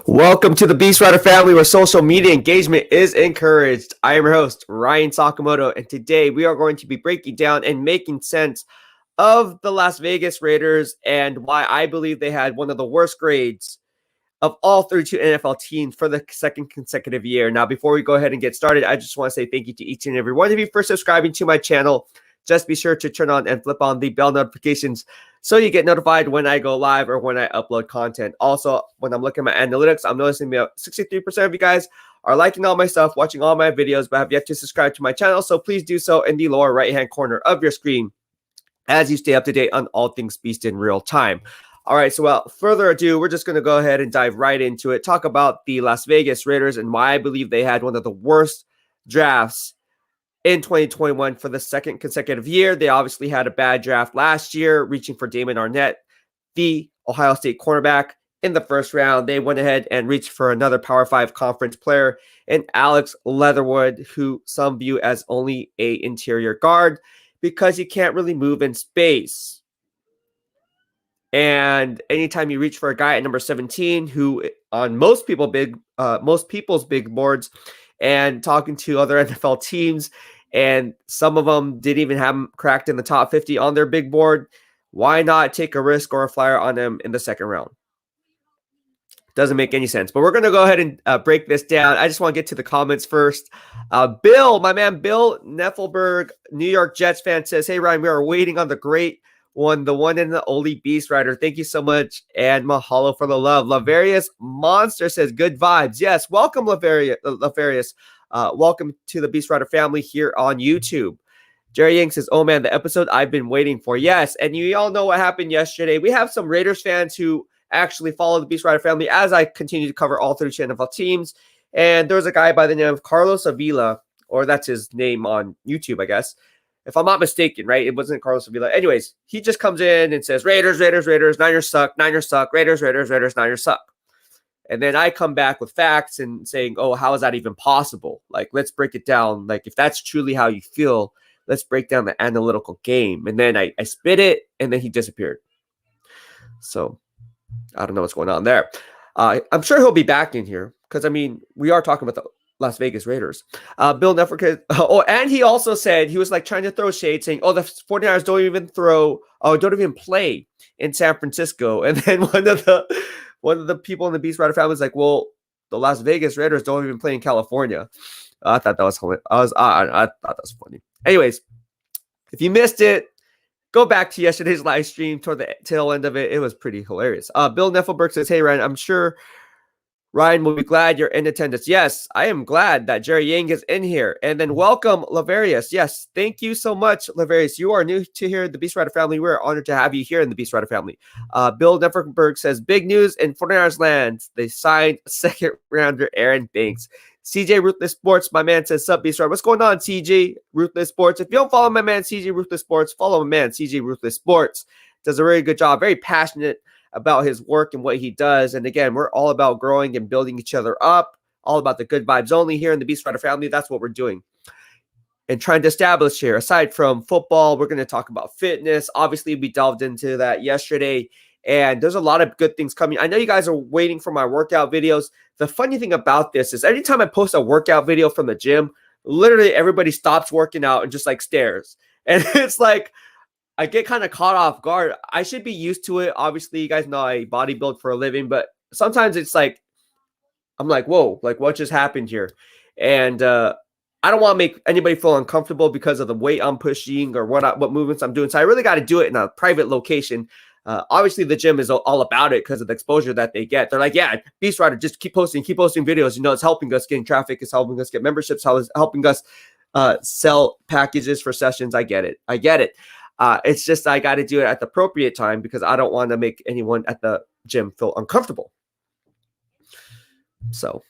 Welcome to the Beast Rider family where social media engagement is encouraged. I am your host, Ryan Sakamoto, and today we are going to be breaking down and making sense of the Las Vegas Raiders and why I believe they had one of the worst grades of all 32 NFL teams for the second consecutive year. Now, before we go ahead and get started, I just want to say thank you to each and every one of you for subscribing to my channel. Just be sure to turn on and flip on the bell notifications so you get notified when I go live or when I upload content. Also, when I'm looking at my analytics, I'm noticing about 63% of you guys are liking all my stuff, watching all my videos, but have yet to subscribe to my channel. So please do so in the lower right-hand corner of your screen as you stay up to date on all things Beast in real time. All right, so without further ado, we're just going to go ahead and dive right into it. Talk about the Las Vegas Raiders and why I believe they had one of the worst drafts in 2021 for the second consecutive year. They obviously had a bad draft last year, reaching for Damon Arnett, the Ohio State cornerback, in the first round. They went ahead and reached for another Power 5 conference player in Alex Leatherwood, who some view as only an interior guard because he can't really move in space. And anytime you reach for a guy at number 17, who on most people's big boards and talking to other NFL teams, and some of them didn't even have him cracked in the top 50 on their big board, why not take a risk or a flyer on him in the second round? Doesn't make any sense. But we're going to go ahead and break this down. I just want to get to the comments first. Bill, my man Bill Neffelberg, New York Jets fan, says, "Hey, Ryan, we are waiting on the great one, the one and the only Beast Rider. Thank you so much, and mahalo for the love." Lavarius Monster says, "Good vibes." Yes, welcome, Lavarius. Welcome to the Beast Rider family here on YouTube. Jerry Yang says, "Oh man, the episode I've been waiting for." Yes, and you all know what happened yesterday. We have some Raiders fans who actually follow the Beast Rider family as I continue to cover all 32 NFL teams. And there was a guy by the name of Carlos Avila, or that's his name on YouTube, I guess. If I'm not mistaken, right? It wasn't Carlos Avila. Anyways, he just comes in and says, Raiders, Raiders, Raiders, Niners suck, Niners suck, Raiders, Raiders, Raiders, Niners suck. And then I come back with facts and saying, oh, how is that even possible? Like, let's break it down. Like, if that's truly how you feel, let's break down the analytical game. And then I spit it, and then he disappeared. So I don't know what's going on there. I'm sure he'll be back in here because, I mean, we are talking about the Las Vegas Raiders. Bill Nefferkid. Oh, and he also said he was like trying to throw shade saying, oh, the 49ers don't even play in San Francisco. And then one of the people in the Beast Rider family was like, well, the Las Vegas Raiders don't even play in California. I thought that was hilarious. I thought that was funny. Anyways, if you missed it, go back to yesterday's live stream toward the tail end of it. It was pretty hilarious. Bill Neffelberg says, "Hey, Ryan, I'm sure Ryan will be glad you're in attendance." Yes, I am glad that Jerry Yang is in here. And then welcome, Lavarius. Yes, thank you so much, Lavarius. You are new to here in the Beast Rider family. We're honored to have you here in the Beast Rider family. Bill Neffelberg says, "Big news in 49ers land. They signed second rounder Aaron Banks." CJ Ruthless Sports, my man says, "Sup, Beast Rider." What's going on, CJ Ruthless Sports? If you don't follow my man, CJ Ruthless Sports, follow my man, CJ Ruthless Sports. Does a really good job. Very passionate about his work and what he does. And again, we're all about growing and building each other up, all about the good vibes only here in the Beast Rider family. That's what we're doing and trying to establish here. Aside from football, we're going to talk about fitness. Obviously, we delved into that yesterday. And there's a lot of good things coming. I know you guys are waiting for my workout videos. The funny thing about this is every time I post a workout video from the gym, literally everybody stops working out and just like stares. And it's like, I get kind of caught off guard. I should be used to it. Obviously, you guys know I bodybuild for a living, but sometimes it's like, I'm like, whoa, like what just happened here? And I don't want to make anybody feel uncomfortable because of the weight I'm pushing or what movements I'm doing. So I really got to do it in a private location. Obviously, the gym is all about it because of the exposure that they get. They're like, yeah, Beast Rider, just keep posting videos. You know, it's helping us gain traffic. It's helping us get memberships. It's helping us sell packages for sessions. I get it. It's just I got to do it at the appropriate time because I don't want to make anyone at the gym feel uncomfortable. So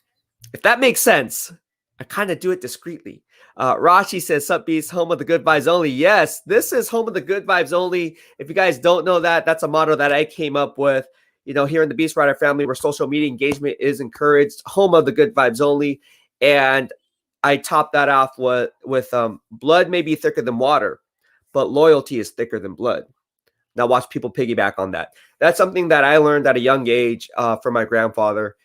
if that makes sense, I kind of do it discreetly. Rashi says, "Sup, Beast, home of the good vibes only." Yes, this is home of the good vibes only. If you guys don't know that, that's a motto that I came up with. You know, here in the Beast Rider family, where social media engagement is encouraged, home of the good vibes only. And I top that off with blood may be thicker than water, but loyalty is thicker than blood. Now watch people piggyback on that. That's something that I learned at a young age from my grandfather.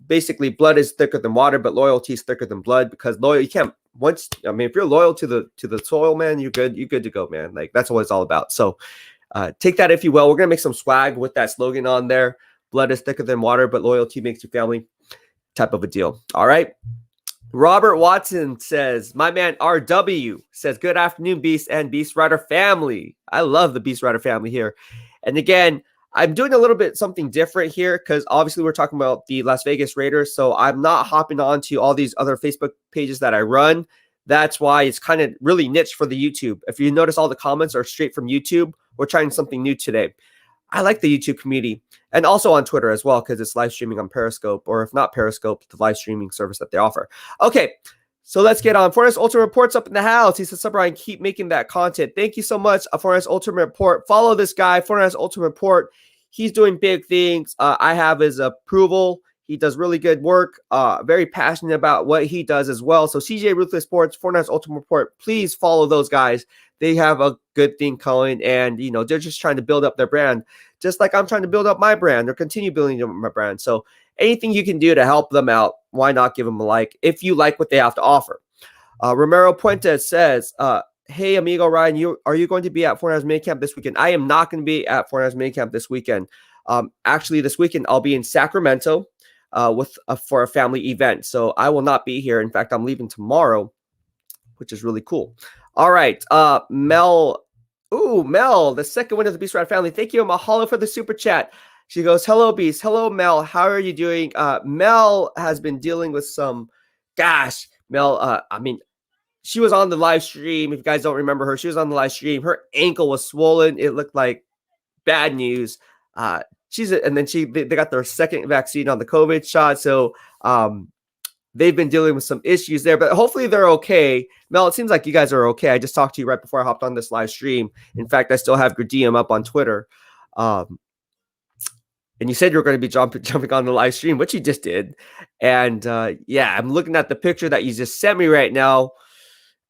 Basically, blood is thicker than water, but loyalty is thicker than blood, because you can't if you're loyal to the soil, man, you're good to go, man. Like, that's what it's all about. So take that if you will. We're gonna make some swag with that slogan on there. Blood is thicker than water, but loyalty makes you family, type of a deal. All right. Robert Watson says, my man RW says, good afternoon, Beast and Beast Rider family. I love the Beast Rider family here. And again, I'm doing a little bit something different here, because obviously we're talking about the Las Vegas Raiders. So I'm not hopping on to all these other Facebook pages that I run. That's why it's kind of really niche for the YouTube. If you notice, all the comments are straight from YouTube. We're trying something new today. I like the YouTube community, and also on Twitter as well, because it's live streaming on Periscope, or if not Periscope, the live streaming service that they offer. Okay, so let's get on. Forness Ultimate Report's up in the house. He says, Brian, keep making that content. Thank you so much, Forness Ultimate Report. Follow this guy, Forness Ultimate Report. He's doing big things. I have his approval. He does really good work. Very passionate about what he does as well. So CJ Ruthless Sports, Fortnite's Ultimate Report, please follow those guys. They have a good thing going, and they're just trying to build up their brand, just like I'm trying to build up my brand or continue building up my brand. So anything you can do to help them out, why not give them a like if you like what they have to offer? Romero Puentes says, hey, amigo Ryan, are you going to be at Fortnite's minicamp this weekend? I am not going to be at Fortnite's minicamp this weekend. Actually, this weekend I'll be in Sacramento for a family event, so I will not be here. In fact, I'm leaving tomorrow, which is really cool. All right, Mel. Ooh, Mel, the second winner of the Beast Rider family. Thank you, Mahalo, for the super chat. She goes, hello, Beast. Hello, Mel. How are you doing? Mel has been dealing with some, Mel, she was on the live stream. If you guys don't remember her, she was on the live stream. Her ankle was swollen. It looked like bad news. And then they got their second vaccine on the COVID shot. So they've been dealing with some issues there, but hopefully they're okay. Mel, it seems like you guys are okay. I just talked to you right before I hopped on this live stream. In fact, I still have your DM up on Twitter. And you said you were going to be jumping on the live stream, which you just did. And I'm looking at the picture that you just sent me right now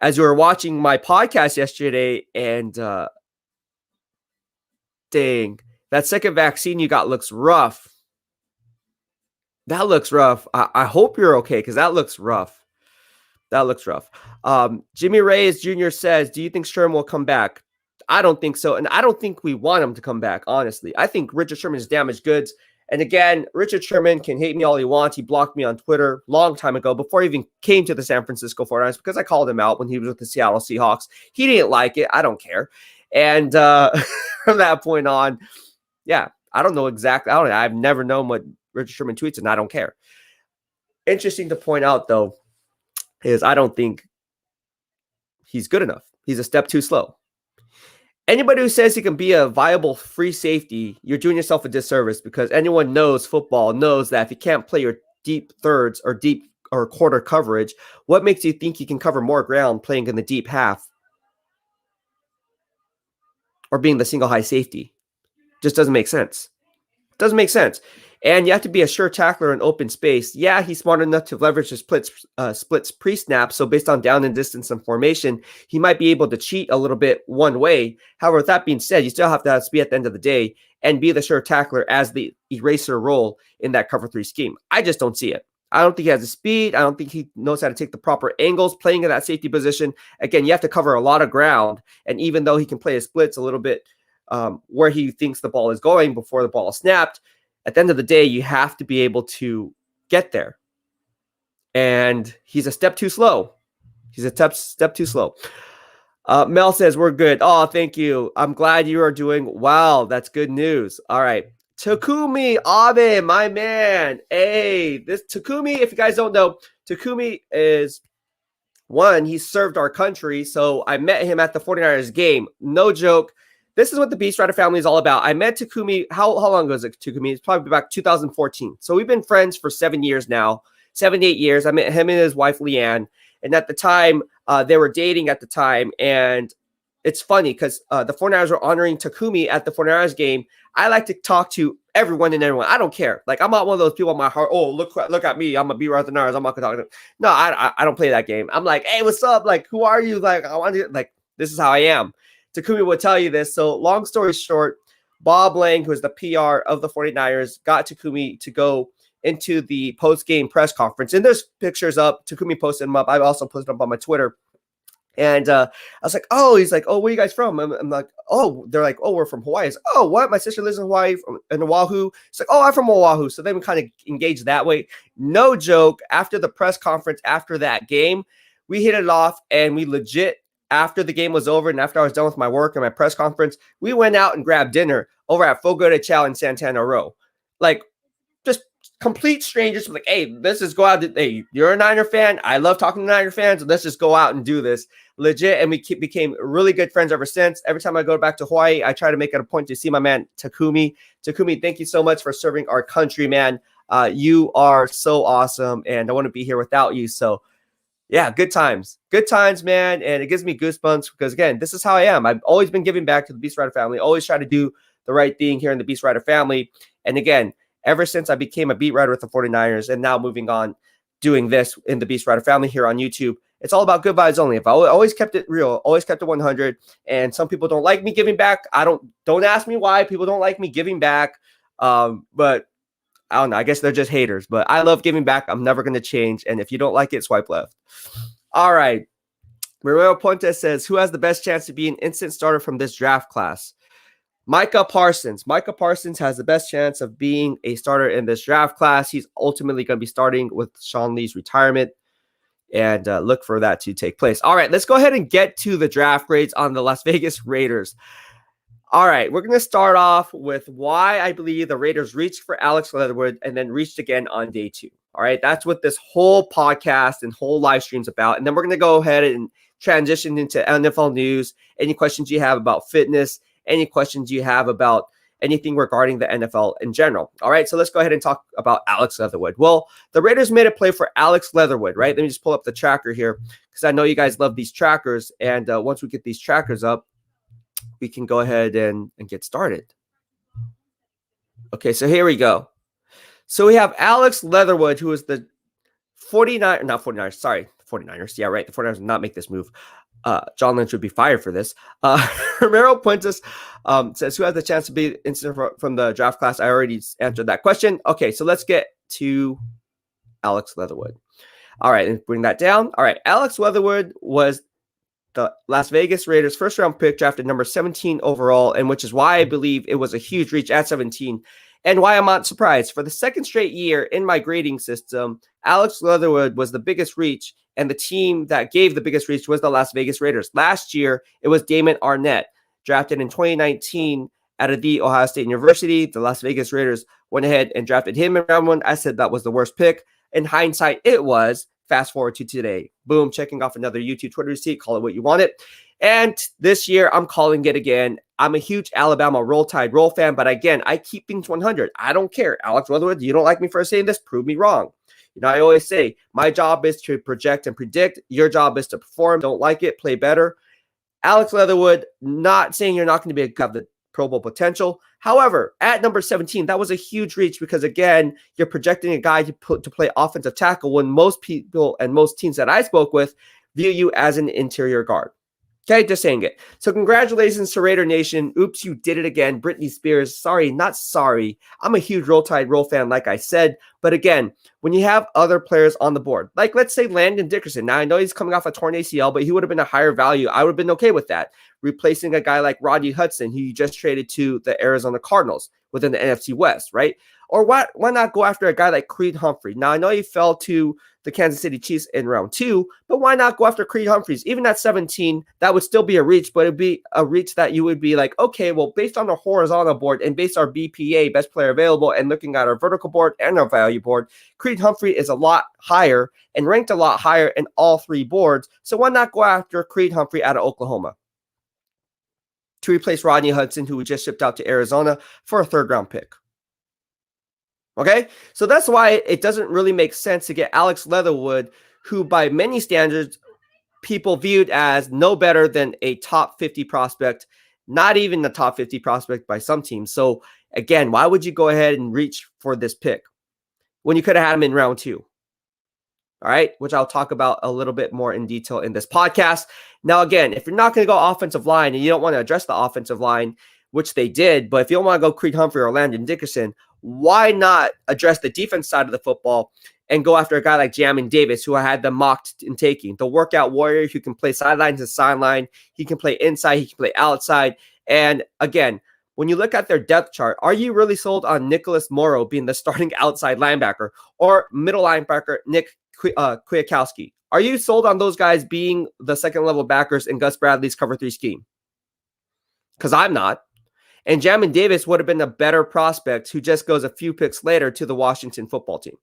as you were watching my podcast yesterday. And dang, that second vaccine you got looks rough. That looks rough. I hope you're okay, because that looks rough. That looks rough. Jimmy Reyes Jr. says, do you think Sherman will come back? I don't think so. And I don't think we want him to come back, honestly. I think Richard Sherman is damaged goods. And again, Richard Sherman can hate me all he wants. He blocked me on Twitter a long time ago, before he even came to the San Francisco 49ers, because I called him out when he was with the Seattle Seahawks. He didn't like it. I don't care. And from that point on, I don't know exactly. I've never known what Richard Sherman tweets, and I don't care. Interesting to point out, though, is I don't think he's good enough. He's a step too slow. Anybody who says he can be a viable free safety, you're doing yourself a disservice, because anyone knows football knows that if you can't play your deep thirds or deep or quarter coverage, what makes you think you can cover more ground playing in the deep half or being the single high safety? Just doesn't make sense. Doesn't make sense. And you have to be a sure tackler in open space. Yeah, he's smart enough to leverage the splits pre-snap. So based on down and distance and formation, he might be able to cheat a little bit one way. However, with that being said, you still have to be at the end of the day and be the sure tackler as the eraser role in that cover 3 scheme. I just don't see it. I don't think he has the speed. I don't think he knows how to take the proper angles playing in that safety position. Again, you have to cover a lot of ground. And even though he can play his splits a little bit where he thinks the ball is going before the ball is snapped, at the end of the day, you have to be able to get there. And he's a step too slow. He's a step too slow. Mel says, we're good. Oh, thank you. I'm glad you are doing well. That's good news. All right. Takumi Abe, my man. Hey, this Takumi, if you guys don't know, Takumi is one, he served our country. So I met him at the 49ers game. No joke. This is what the Beast Rider family is all about. I met Takumi. How long ago was it, Takumi? It's probably back 2014. So we've been friends for 7 years now, 7 to 8 years. I met him and his wife, Leanne. And at the time, they were dating at the time. And it's funny because the 49ers were honoring Takumi at the 49ers game. I like to talk to everyone and everyone. I don't care. Like, I'm not one of those people in my heart. Oh, look at me. I'm a Beast Rider. I'm not going to talk to them. No, I don't play that game. I'm like, hey, what's up? Like, who are you? Like, I want to, like, this is how I am. Takumi will tell you this. So long story short, Bob Lang, who is the PR of the 49ers, got Takumi to go into the post-game press conference. And there's pictures up. Takumi posted them up. I also posted them up on my Twitter. And I was like, oh, he's like, oh, where are you guys from? I'm like, oh, they're like, oh, we're from Hawaii. Like, oh, what? My sister lives in Hawaii, in Oahu. It's like, oh, I'm from Oahu. So then we kind of engaged that way. No joke. After the press conference, after that game, we hit it off, and we legit, after the game was over and after I was done with my work and my press conference, we went out and grabbed dinner over at Fogo de Chao in Santana Row. Like, just complete strangers. Like, hey, let's just go out. Hey, you're a Niner fan. I love talking to Niner fans. Let's just go out and do this. Legit. And we became really good friends ever since. Every time I go back to Hawaii, I try to make it a point to see my man Takumi. Takumi, thank you so much for serving our country, man. You are so awesome, and I want to be here without you. So yeah, good times, man. And it gives me goosebumps because, again, this is how I am. I've always been giving back to the Beast Rider family, always try to do the right thing here in the Beast Rider family. And again, ever since I became a beat writer with the 49ers and now moving on, doing this in the Beast Rider family here on YouTube, it's all about good vibes only. If I always kept it real, always kept it 100, and some people don't like me giving back. Don't ask me why people don't like me giving back. But I don't know. I guess they're just haters, but I love giving back. I'm never going to change. And if you don't like it, swipe left. All right. Manuel Puente says, who has the best chance to be an instant starter from this draft class? Micah Parsons. Micah Parsons has the best chance of being a starter in this draft class. He's ultimately going to be starting with Sean Lee's retirement, and look for that to take place. All right, let's go ahead and get to the draft grades on the Las Vegas Raiders. All right, we're going to start off with why I believe the Raiders reached for Alex Leatherwood and then reached again on day 2. All right, that's what this whole podcast and whole live stream's about. And then we're going to go ahead and transition into NFL news. Any questions you have about fitness, any questions you have about anything regarding the NFL in general. All right, so let's go ahead and talk about Alex Leatherwood. Well, the Raiders made a play for Alex Leatherwood, right? Let me just pull up the tracker here because I know you guys love these trackers. And once we get these trackers up, we can go ahead and get started. Okay, so here we go. So we have Alex Leatherwood, who is the 49ers. Yeah, right. The 49ers did not make this move. John Lynch would be fired for this. Romero Puentes says, who has the chance to be instant from the draft class? I already answered that question. Okay, so let's get to Alex Leatherwood. All right, and bring that down. All right, Alex Leatherwood was the Las Vegas Raiders first round pick, drafted number 17 overall, and which is why I believe it was a huge reach at 17. And why I'm not surprised. For the second straight year in my grading system, Alex Leatherwood was the biggest reach, and the team that gave the biggest reach was the Las Vegas Raiders. Last year, it was Damon Arnett, drafted in 2019 out of the Ohio State University. The Las Vegas Raiders went ahead and drafted him in round 1. I said that was the worst pick. In hindsight, it was. Fast forward to today. Boom, checking off another YouTube Twitter receipt. Call it what you want it. And this year, I'm calling it again. I'm a huge Alabama Roll Tide Roll fan, but again, I keep things 100. I don't care. Alex Leatherwood, you don't like me for saying this? Prove me wrong. You know, I always say, my job is to project and predict. Your job is to perform. Don't like it, play better. Alex Leatherwood, not saying you're not going to be have the Pro Bowl potential. However, at number 17, that was a huge reach because, again, you're projecting a guy to play offensive tackle when most people and most teams that I spoke with view you as an interior guard. Okay, just saying it. So congratulations to Raider Nation. Oops, you did it again. Britney Spears. Sorry, not sorry. I'm a huge Roll Tide Roll fan, like I said. But again, when you have other players on the board, like let's say Landon Dickerson. Now, I know he's coming off a torn ACL, but he would have been a higher value. I would have been okay with that. Replacing a guy like Rodney Hudson, who you just traded to the Arizona Cardinals within the NFC West, right? Or why not go after a guy like Creed Humphrey? Now, I know he fell to the Kansas City Chiefs in round 2, but why not go after Creed Humphreys? Even at 17, that would still be a reach, but it'd be a reach that you would be like, okay, well, based on the horizontal board and based on our BPA, best player available, and looking at our vertical board and our value board, Creed Humphrey is a lot higher and ranked a lot higher in all 3 boards. So why not go after Creed Humphrey out of Oklahoma to replace Rodney Hudson, who we just shipped out to Arizona for a 3rd-round pick? Okay, so that's why it doesn't really make sense to get Alex Leatherwood, who by many standards, people viewed as no better than a top 50 prospect, not even the top 50 prospect by some teams. So again, why would you go ahead and reach for this pick when you could have had him in round 2? All right, which I'll talk about a little bit more in detail in this podcast. Now, again, if you're not going to go offensive line and you don't want to address the offensive line, which they did, but if you don't want to go Creed Humphrey or Landon Dickerson, why not address the defense side of the football and go after a guy like Jamin Davis, who I had them mocked in taking, the workout warrior who can play sideline to sideline, he can play inside, he can play outside. And again, when you look at their depth chart, are you really sold on Nicholas Morrow being the starting outside linebacker or middle linebacker Nick Kwiatkowski? Are you sold on those guys being the second level backers in Gus Bradley's cover 3 scheme? Because I'm not. And Jamin Davis would have been a better prospect who just goes a few picks later to the Washington football team.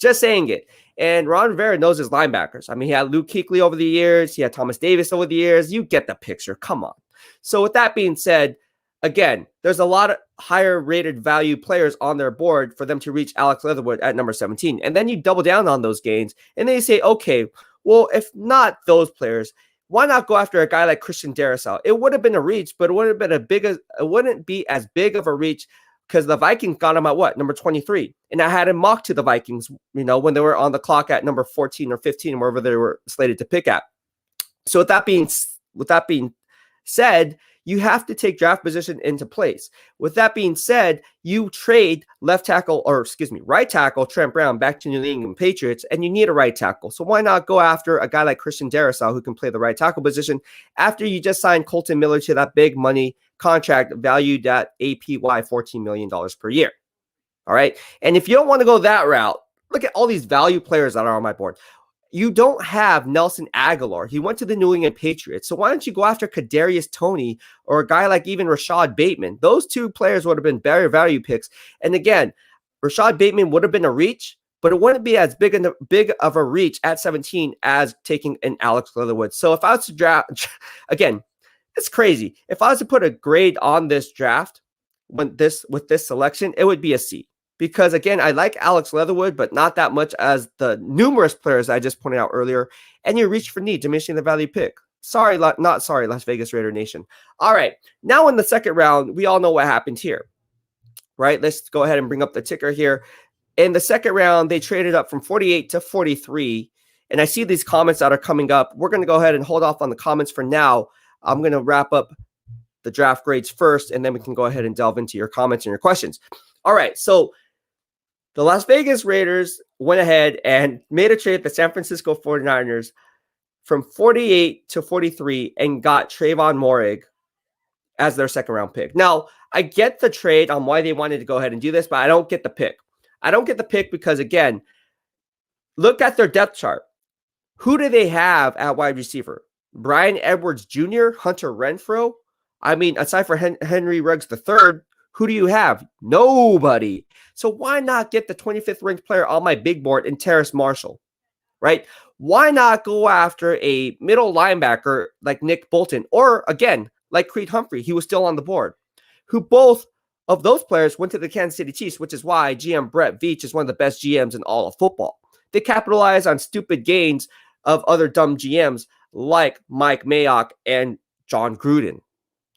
Just saying it. And Ron Rivera knows his linebackers. I mean, he had Luke Kuechly over the years. He had Thomas Davis over the years. You get the picture. Come on. So with that being said, again, there's a lot of higher rated value players on their board for them to reach Alex Leatherwood at number 17. And then you double down on those gains and then you say, okay, well, if not those players, why not go after a guy like Christian Darrisaw? It would have been a reach, but it wouldn't be as big of a reach because the Vikings got him at what? Number 23. And I had him mocked to the Vikings, when they were on the clock at number 14 or 15, wherever they were slated to pick at. So with that being said, you have to take draft position into place. With that being said, you trade right tackle Trent Brown back to New England Patriots, and you need a right tackle. So why not go after a guy like Christian Darrisaw who can play the right tackle position after you just signed Colton Miller to that big money contract valued at APY $14 million per year. All right. And if you don't want to go that route, look at all these value players that are on my board. You don't have Nelson Aguilar. He went to the New England Patriots. So why don't you go after Kadarius Toney or a guy like even Rashad Bateman? Those two players would have been better value picks. And again, Rashad Bateman would have been a reach, but it wouldn't be as big of a reach at 17 as taking an Alex Leatherwood. So if I was to draft, again, it's crazy. If I was to put a grade on this draft with this selection, it would be a C. Because, again, I like Alex Leatherwood, but not that much as the numerous players I just pointed out earlier. And you reach for need, diminishing the value pick. Not sorry, Las Vegas Raider Nation. All right. Now in the second round, we all know what happened here. Right? Let's go ahead and bring up the ticker here. In the second round, they traded up from 48 to 43. And I see these comments that are coming up. We're going to go ahead and hold off on the comments for now. I'm going to wrap up the draft grades first, and then we can go ahead and delve into your comments and your questions. All right. So the Las Vegas Raiders went ahead and made a trade with the San Francisco 49ers from 48 to 43 and got Trevon Moehrig as their second round pick. Now, I get the trade on why they wanted to go ahead and do this, but I don't get the pick. I don't get the pick because, again, look at their depth chart. Who do they have at wide receiver? Bryan Edwards Jr., Hunter Renfrow? I mean, aside from Henry Ruggs III, who do you have? Nobody. So why not get the 25th ranked player on my big board in Terrace Marshall, right? Why not go after a middle linebacker like Nick Bolton or, again, like Creed Humphrey? He was still on the board, who both of those players went to the Kansas City Chiefs, which is why GM Brett Veach is one of the best GMs in all of football. They capitalize on stupid gains of other dumb GMs like Mike Mayock and John Gruden.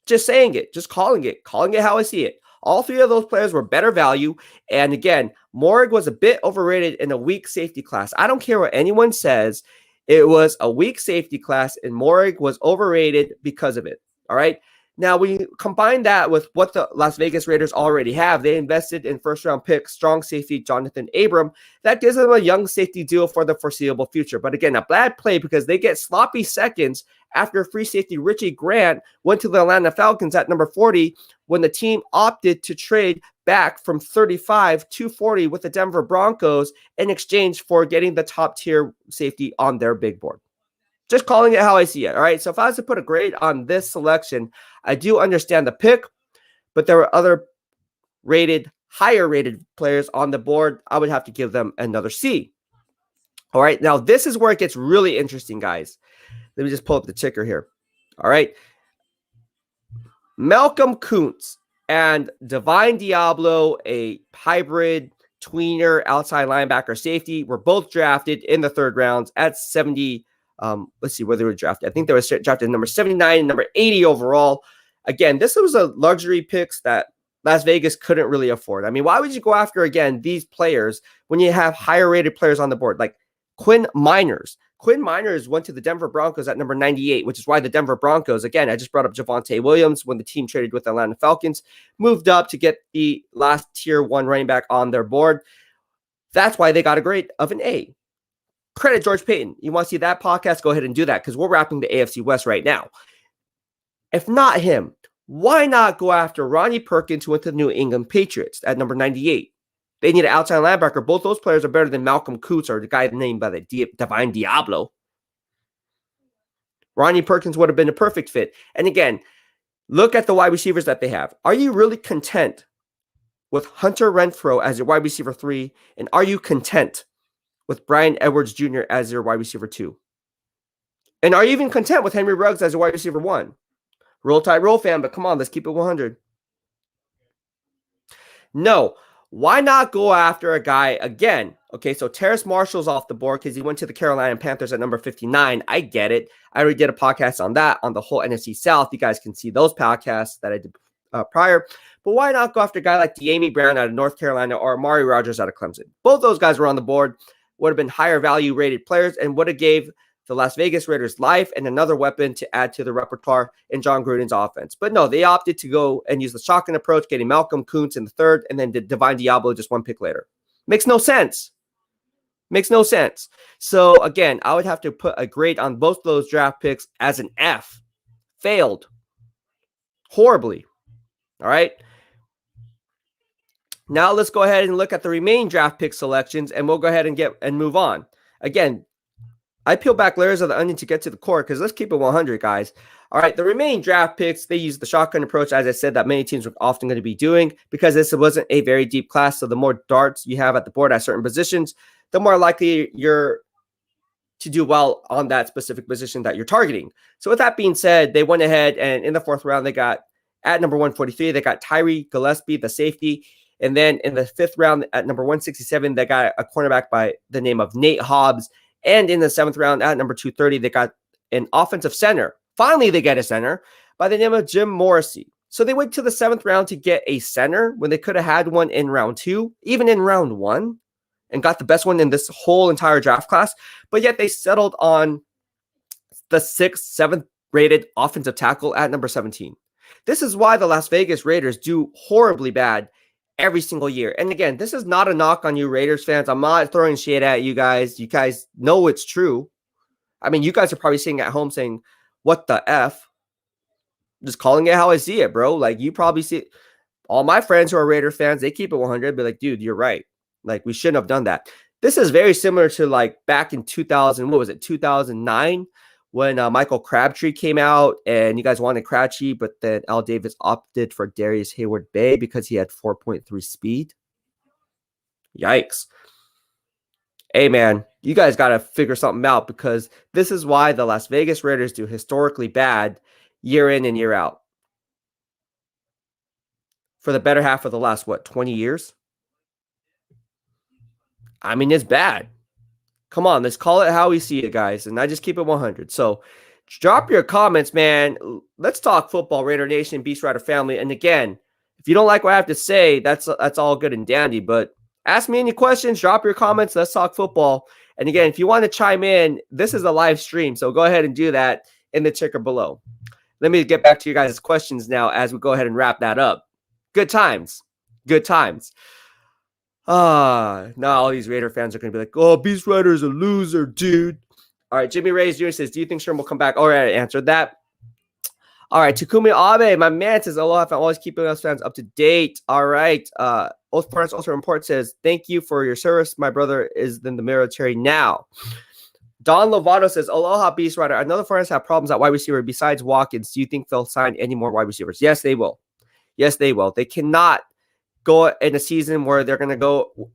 Just saying it, just calling it how I see it. All three of those players were better value. And again, Moehrig was a bit overrated in a weak safety class. I don't care what anyone says. It was a weak safety class, and Moehrig was overrated because of it. All right. Now, when you combine that with what the Las Vegas Raiders already have, they invested in first-round pick, strong safety Jonathan Abram. That gives them a young safety deal for the foreseeable future. But again, a bad play because they get sloppy seconds after free safety Richie Grant went to the Atlanta Falcons at number 40 when the team opted to trade back from 35 to 40 with the Denver Broncos in exchange for getting the top-tier safety on their big board. Just calling it how I see it, all right? So if I was to put a grade on this selection, I do understand the pick, but there were other higher rated players on the board. I would have to give them another C. All right, now this is where it gets really interesting, guys. Let me just pull up the ticker here. All right. Malcolm Kuntz and Divine Diablo, a hybrid tweener outside linebacker safety, were both drafted in the third rounds at 70. Let's see where they were drafted. I think they were drafted number 79 and number 80 overall. Again, this was a luxury picks that Las Vegas couldn't really afford. I mean, why would you go after, again, these players when you have higher rated players on the board? Like Quinn Miners. Quinn Miners went to the Denver Broncos at number 98, which is why the Denver Broncos, again, I just brought up Javonte Williams when the team traded with the Atlanta Falcons, moved up to get the last tier 1 running back on their board. That's why they got a grade of an A. Credit George Payton. You want to see that podcast? Go ahead and do that because we're wrapping the AFC West right now. If not him, why not go after Ronnie Perkins, who went to the New England Patriots at number 98? They need an outside linebacker. Both those players are better than Malcolm Coots or the guy named by the Divine Diablo. Ronnie Perkins would have been a perfect fit. And again, look at the wide receivers that they have. Are you really content with Hunter Renfrow as your wide receiver 3? And are you content with Bryan Edwards Jr. as your wide receiver 2? And are you even content with Henry Ruggs as your wide receiver 1? Roll Tide, roll fan, but come on, let's keep it 100. No. Why not go after a guy again? Okay, so Terrace Marshall's off the board because he went to the Carolina Panthers at number 59. I get it. I already did a podcast on that, on the whole NFC South. You guys can see those podcasts that I did prior. But why not go after a guy like De'Ami Brown out of North Carolina or Amari Rodgers out of Clemson? Both those guys were on the board, would have been higher value rated players and would have gave the Las Vegas Raiders life and another weapon to add to the repertoire in John Gruden's offense. But no, they opted to go and use the shotgun approach, getting Malcolm Kuntz in the 3rd and then did Divine Diablo just 1 pick later. Makes no sense. Makes no sense. So again, I would have to put a grade on both those draft picks as an F. Failed. Horribly. All right. Now let's go ahead and look at the remaining draft pick selections and we'll go ahead and move on. Again, I peel back layers of the onion to get to the core because let's keep it 100, guys. All right, the remaining draft picks, they use the shotgun approach, as I said, that many teams are often going to be doing because this wasn't a very deep class. So the more darts you have at the board at certain positions, the more likely you're to do well on that specific position that you're targeting. So with that being said, they went ahead and in the 4th round, they got at number 143, they got Tyree Gillespie, the safety. And then in the 5th round at number 167, they got a cornerback by the name of Nate Hobbs. And in the 7th round at number 230, they got an offensive center. Finally, they get a center by the name of Jim Morrissey. So they went to the 7th round to get a center when they could have had one in round 2, even in round 1, and got the best one in this whole entire draft class. But yet they settled on the 6th, 7th rated offensive tackle at number 17. This is why the Las Vegas Raiders do horribly bad every single year. And again, this is not a knock on you Raiders fans. I'm not throwing shade at you guys. You guys know it's true. I mean, you guys are probably sitting at home saying, what the F? Just calling it how I see it, bro. Like, you probably see all my friends who are Raider fans, they keep it 100, but like, dude, you're right. Like, we shouldn't have done that. This is very similar to like back in 2009 when Michael Crabtree came out and you guys wanted Crabtree, but then Al Davis opted for Darius Hayward-Bay because he had 4.3 speed. Yikes. Hey, man, you guys got to figure something out because this is why the Las Vegas Raiders do historically bad year in and year out. For the better half of the last, 20 years? I mean, it's bad. Come on, let's call it how we see it, guys. And I just keep it 100. So drop your comments, man. Let's talk football, Raider Nation, Beast Rider family. And again, if you don't like what I have to say, that's all good and dandy. But ask me any questions, drop your comments. Let's talk football. And again, if you want to chime in, this is a live stream. So go ahead and do that in the ticker below. Let me get back to you guys' questions now as we go ahead and wrap that up. Good times. Good times. Now all these Raider fans are going to be like, oh, Beast Rider is a loser, dude. All right, Jimmy Reyes Jr. says, do you think Sherman will come back? All right, I answered that. All right, Takumi Abe, my man, says, aloha, I'm always keeping us fans up to date. All right, Oath Parents Also Report says, thank you for your service. My brother is in the military now. Don Lovato says, aloha, Beast Rider. I know the Foreigners have problems at wide receiver besides Watkins. Do you think they'll sign any more wide receivers? Yes, they will. Yes, they will. They cannot go in a season where they're going to go.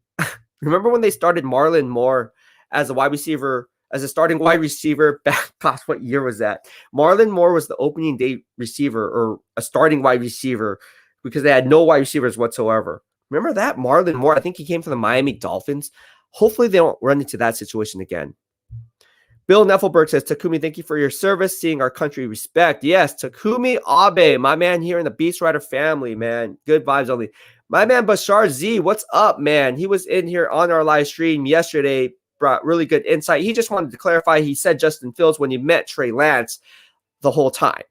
Remember when they started Marlon Moore as a wide receiver, as a starting wide receiver back? Gosh, what year was that? Marlon Moore was the opening day receiver or a starting wide receiver because they had no wide receivers whatsoever. Remember that? Marlon Moore, I think he came from the Miami Dolphins. Hopefully they don't run into that situation again. Bill Neffelberg says, Takumi, thank you for your service, seeing our country respect. Yes, Takumi Abe, my man here in the Beast Rider family, man. Good vibes only. My man Bashar Z, what's up, man? He was in here on our live stream yesterday brought really good insight. He just wanted to clarify. He said Justin Fields when he met Trey Lance the whole time.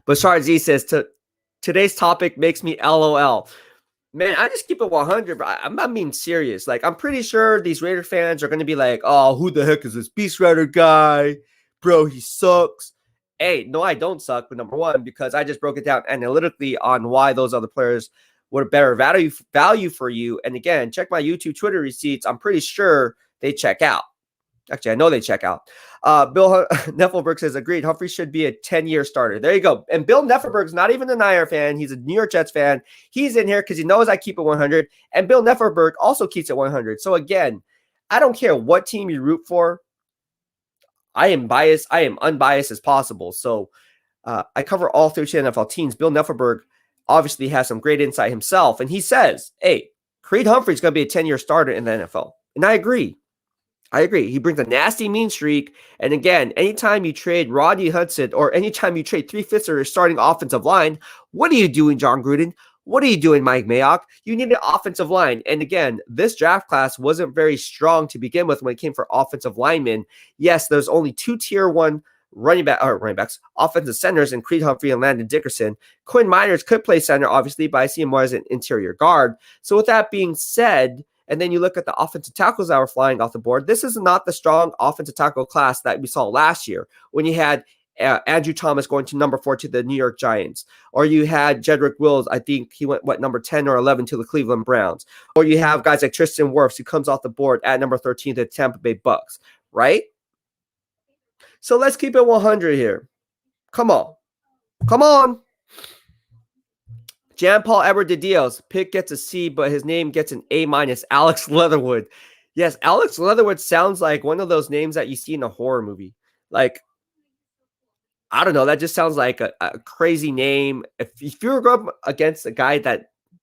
Bashar Z says, today's topic makes me LOL. Man, I just keep it 100, bro. I'm not being serious. Like, I'm pretty sure these Raider fans are going to be like, oh, who the heck is this Beast Rider guy? Bro, he sucks. Hey, no, I don't suck, but number one, because I just broke it down analytically on why those other players were better value for you. And again, check my YouTube, Twitter receipts. I'm pretty sure they check out. Actually, I know they check out. Bill Neffelberg says, agreed. Humphrey should be a 10-year starter. There you go. And Bill Neffelberg's not even a Niner fan. He's a New York Jets fan. He's in here because he knows I keep it 100. And Bill Neffelberg also keeps it 100. So again, I don't care what team you root for. I am biased. I am unbiased as possible. So I cover all 13 NFL teams. Bill Neffelberg obviously has some great insight himself. And he says, hey, Creed Humphrey's going to be a 10-year starter in the NFL. And I agree. He brings a nasty mean streak. And again, anytime you trade Rodney Hudson or anytime you trade 3/5 of your starting offensive line, what are you doing, John Gruden? What are you doing, Mike Mayock? You need an offensive line. And again, this draft class wasn't very strong to begin with when it came for offensive linemen. Yes, there's only 2 tier 1 running backs, offensive centers, and Creed Humphrey and Landon Dickerson. Quinn Miners could play center, obviously, but I see him more as an interior guard. So with that being said, and then you look at the offensive tackles that were flying off the board, this is not the strong offensive tackle class that we saw last year when you had Andrew Thomas going to number 4 to the New York Giants, or you had Jedrick Wills, I think he went, number 10 or 11 to the Cleveland Browns, or you have guys like Tristan Wirfs who comes off the board at number 13 to the Tampa Bay Bucks, right? So let's keep it 100 here. Come on. Jan Paul Edward de Dios, pick gets a C, but his name gets an A-. Alex Leatherwood. Yes, Alex Leatherwood sounds like one of those names that you see in a horror movie. Like, I don't know. That just sounds like a crazy name. If you grew up against a guy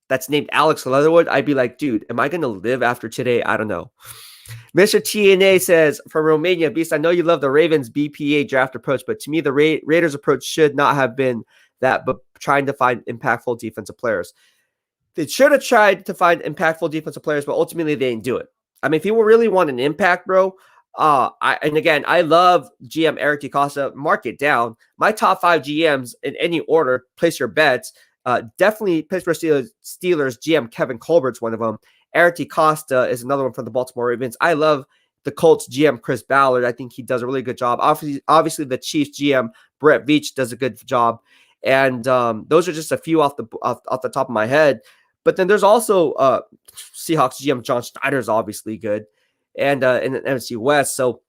that's named Alex Leatherwood, I'd be like, dude, am I going to live after today? I don't know. Mr. TNA says, from Romania, Beast, I know you love the Ravens BPA draft approach, but to me, the Raiders approach should not have been that, but trying to find impactful defensive players. They should have tried to find impactful defensive players, but ultimately they didn't do it. I mean, if you really want an impact, bro, I love GM Eric DeCosta. Mark it down. My top 5 GMs in any order, place your bets. Definitely Pittsburgh Steelers GM Kevin Colbert's one of them. Eric DeCosta is another one from the Baltimore Ravens. I love the Colts GM Chris Ballard. I think he does a really good job. Obviously the Chiefs GM Brett Veach does a good job. And those are just a few off the top of my head. But then there's also Seahawks GM John Schneider is obviously good, and in the NFC West. So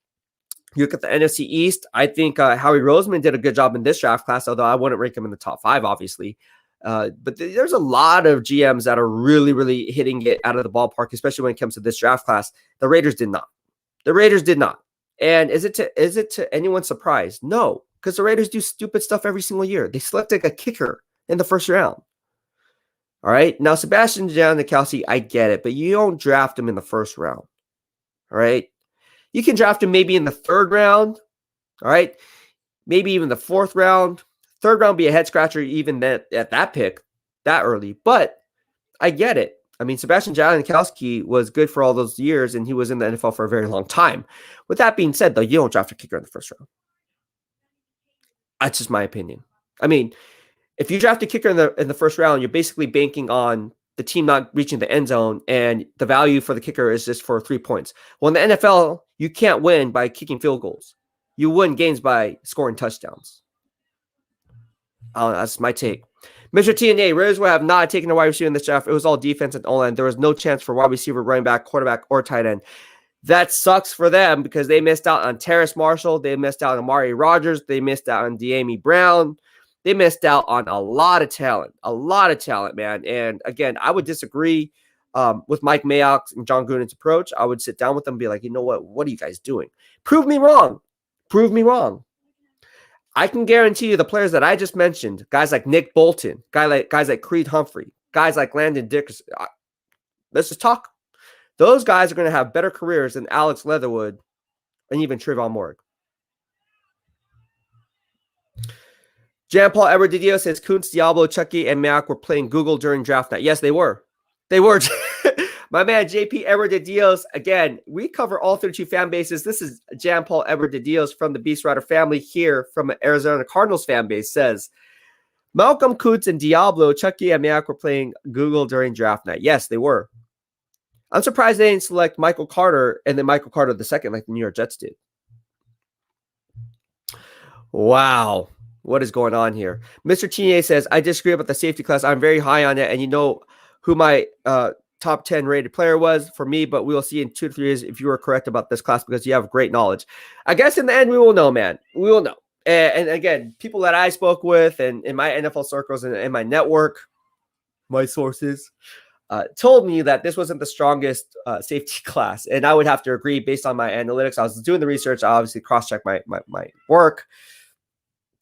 you look at the NFC East. I think Howie Roseman did a good job in this draft class, although I wouldn't rank him in the top 5, obviously. But there's a lot of GMs that are really, really hitting it out of the ballpark, especially when it comes to this draft class. The Raiders did not. And is it to anyone's surprise? No. Because the Raiders do stupid stuff every single year. They selected a kicker in the first round. All right. Now, Sebastian Janikowski, I get it, but you don't draft him in the first round. All right. You can draft him maybe in the 3rd round. All right. Maybe even the 4th round. 3rd round be a head scratcher even at that pick that early. But I get it. I mean, Sebastian Janikowski was good for all those years, and he was in the NFL for a very long time. With that being said, though, you don't draft a kicker in the first round. That's just my opinion. I mean, if you draft a kicker in the first round, you're basically banking on the team not reaching the end zone, and the value for the kicker is just for 3 points. Well, in the NFL, you can't win by kicking field goals. You win games by scoring touchdowns. That's my take. Mr. TNA, Raiders would have not taken a wide receiver in this draft. It was all defense and O-line. There was no chance for wide receiver, running back, quarterback, or tight end. That sucks for them because they missed out on Terrace Marshall. They missed out on Amari Rodgers. They missed out on De'Ami Brown. They missed out on a lot of talent, man. And again, I would disagree with Mike Mayock and John Gruden's approach. I would sit down with them and be like, you know what? What are you guys doing? Prove me wrong. I can guarantee you the players that I just mentioned, guys like Nick Bolton, guys like Creed Humphrey, guys like Landon Dickerson. Let's just talk. Those guys are going to have better careers than Alex Leatherwood and even Trevon Moehrig. Jan Paul Edward Didio says Kuntz, Diablo, Chucky, and Mack were playing Google during draft night. Yes, they were. My man, JP Edward de Dios. Again, we cover all 32 fan bases. This is Jan Paul Edward de Dios from the Beast Rider family here from Arizona Cardinals fan base says, Malcolm Kuntz and Diablo, Chucky and Mayak were playing Google during draft night. Yes, they were. I'm surprised they didn't select Michael Carter and then Michael Carter II like the New York Jets did. Wow. What is going on here? Mr. Tinier says, I disagree about the safety class. I'm very high on it. And you know who my top 10 rated player was for me, but we will see in 2 to 3 years if you are correct about this class because you have great knowledge. I guess in the end, we will know, man. We will know. And again, people that I spoke with and in my NFL circles and in my network, my sources, told me that this wasn't the strongest safety class. And I would have to agree based on my analytics. I was doing the research. I obviously cross-checked my work.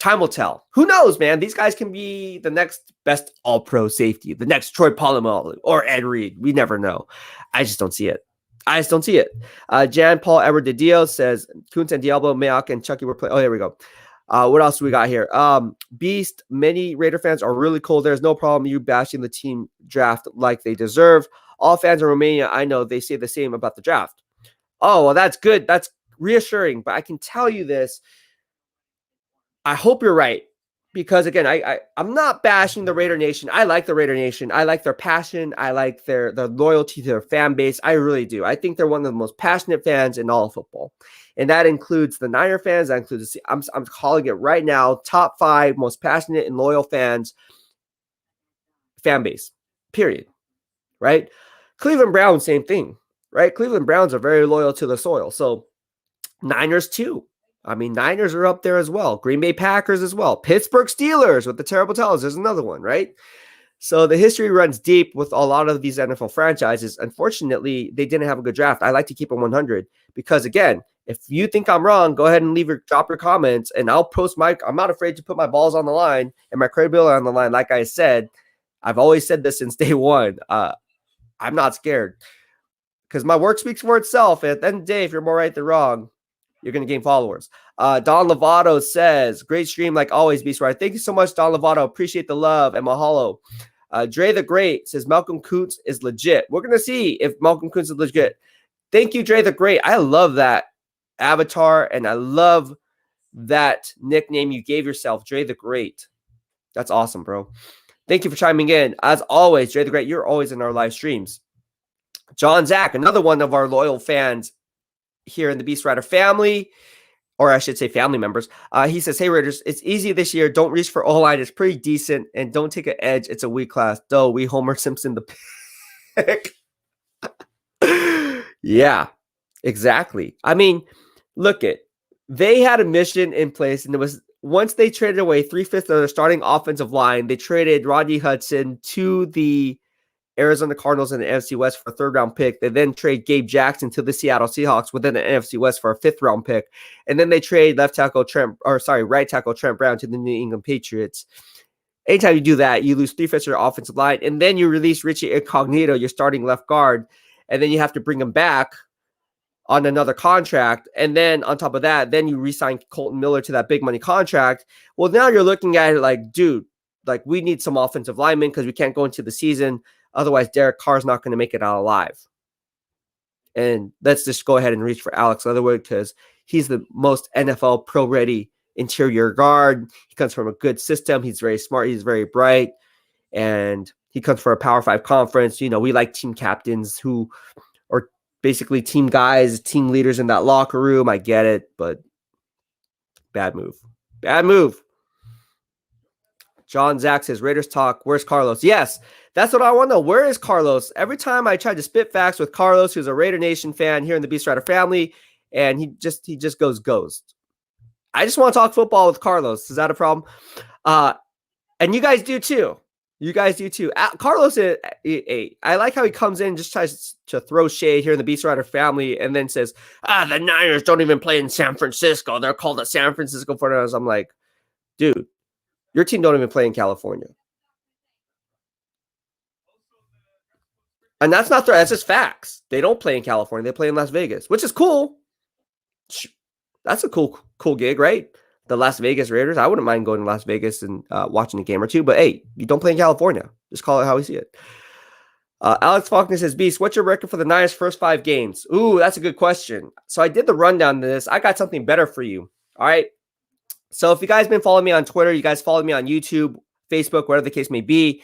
Time will tell. Who knows, man? These guys can be the next best all-pro safety, the next Troy Polamalu or Ed Reed. We never know. I just don't see it. Jan Paul Edward de Dios says, Kuntz and Diablo, Mayock, and Chucky were playing. Oh, here we go. What else do we got here? Beast, many Raider fans are really cool. There's no problem you bashing the team draft like they deserve. All fans in Romania, I know they say the same about the draft. Oh, well, that's good. That's reassuring. But I can tell you this. I hope you're right. Because, again, I'm not bashing the Raider Nation. I like the Raider Nation. I like their passion. I like their loyalty to their fan base. I really do. I think they're one of the most passionate fans in all of football. And that includes the Niner fans. That includes, I'm calling it right now, top 5 most passionate and loyal fan base, period. Right? Cleveland Browns, same thing. Right? Cleveland Browns are very loyal to the soil. So Niners too. I mean, Niners are up there as well. Green Bay Packers as well. Pittsburgh Steelers with the terrible tells. There's another one, right? So the history runs deep with a lot of these NFL franchises. Unfortunately, they didn't have a good draft. I like to keep it 100 because, again, if you think I'm wrong, go ahead and drop your comments, and I'll post I'm not afraid to put my balls on the line and my credibility on the line. Like I said, I've always said this since day one. I'm not scared because my work speaks for itself. At the end of the day, if you're more right than wrong, you're going to gain followers. Don Lovato says, great stream like always, Beast Rider. Thank you so much, Don Lovato. Appreciate the love and mahalo. Dre the Great says, Malcolm Kuntz is legit. We're going to see if Malcolm Kuntz is legit. Thank you, Dre the Great. I love that avatar, and I love that nickname you gave yourself, Dre the Great. That's awesome, bro. Thank you for chiming in. As always, Dre the Great, you're always in our live streams. John Zach, another one of our loyal fans here in the Beast Rider family, or I should say family members. He says, hey, Raiders, it's easy this year. Don't reach for O-line. It's pretty decent. And don't take an edge. It's a weak class. Though we Homer Simpson the pick. Yeah, exactly. I mean, look it. They had a mission in place, and it was once they traded away 3/5 of their starting offensive line, they traded Rodney Hudson to the Arizona Cardinals in the NFC West for a 3rd-round pick. They then trade Gabe Jackson to the Seattle Seahawks within the NFC West for a 5th-round pick. And then they trade right tackle Trent Brown to the New England Patriots. Anytime you do that, you lose 3/5 of your offensive line, and then you release Richie Incognito, your starting left guard, and then you have to bring him back on another contract. And then on top of that, then you re-sign Colton Miller to that big money contract. Well, now you're looking at it like, dude, like we need some offensive linemen because we can't go into the season. Otherwise, Derek Carr's not going to make it out alive. And let's just go ahead and reach for Alex Leatherwood because he's the most NFL pro-ready interior guard. He comes from a good system. He's very smart. He's very bright. And he comes from a Power 5 conference. You know, we like team captains who are basically team guys, team leaders in that locker room. I get it, but bad move. Bad move. John Zach says, Raiders talk. Where's Carlos? Yes, that's what I want to know. Where is Carlos? Every time I try to spit facts with Carlos, who's a Raider Nation fan here in the Beast Rider family, and he just goes ghost. I just want to talk football with Carlos. Is that a problem? And you guys do too. Carlos, I like how he comes in and just tries to throw shade here in the Beast Rider family and then says, the Niners don't even play in San Francisco. They're called the San Francisco 49ers. I'm like, dude, your team don't even play in California. And that's not that's just facts. They don't play in California. They play in Las Vegas, which is cool. That's a cool gig, right? The Las Vegas Raiders. I wouldn't mind going to Las Vegas and watching a game or two. But, hey, you don't play in California. Just call it how we see it. Alex Faulkner says, Beast, what's your record for the Niners' first 5 games? Ooh, that's a good question. So I did the rundown to this. I got something better for you. All right. So if you guys been following me on Twitter, you guys follow me on YouTube, Facebook, whatever the case may be.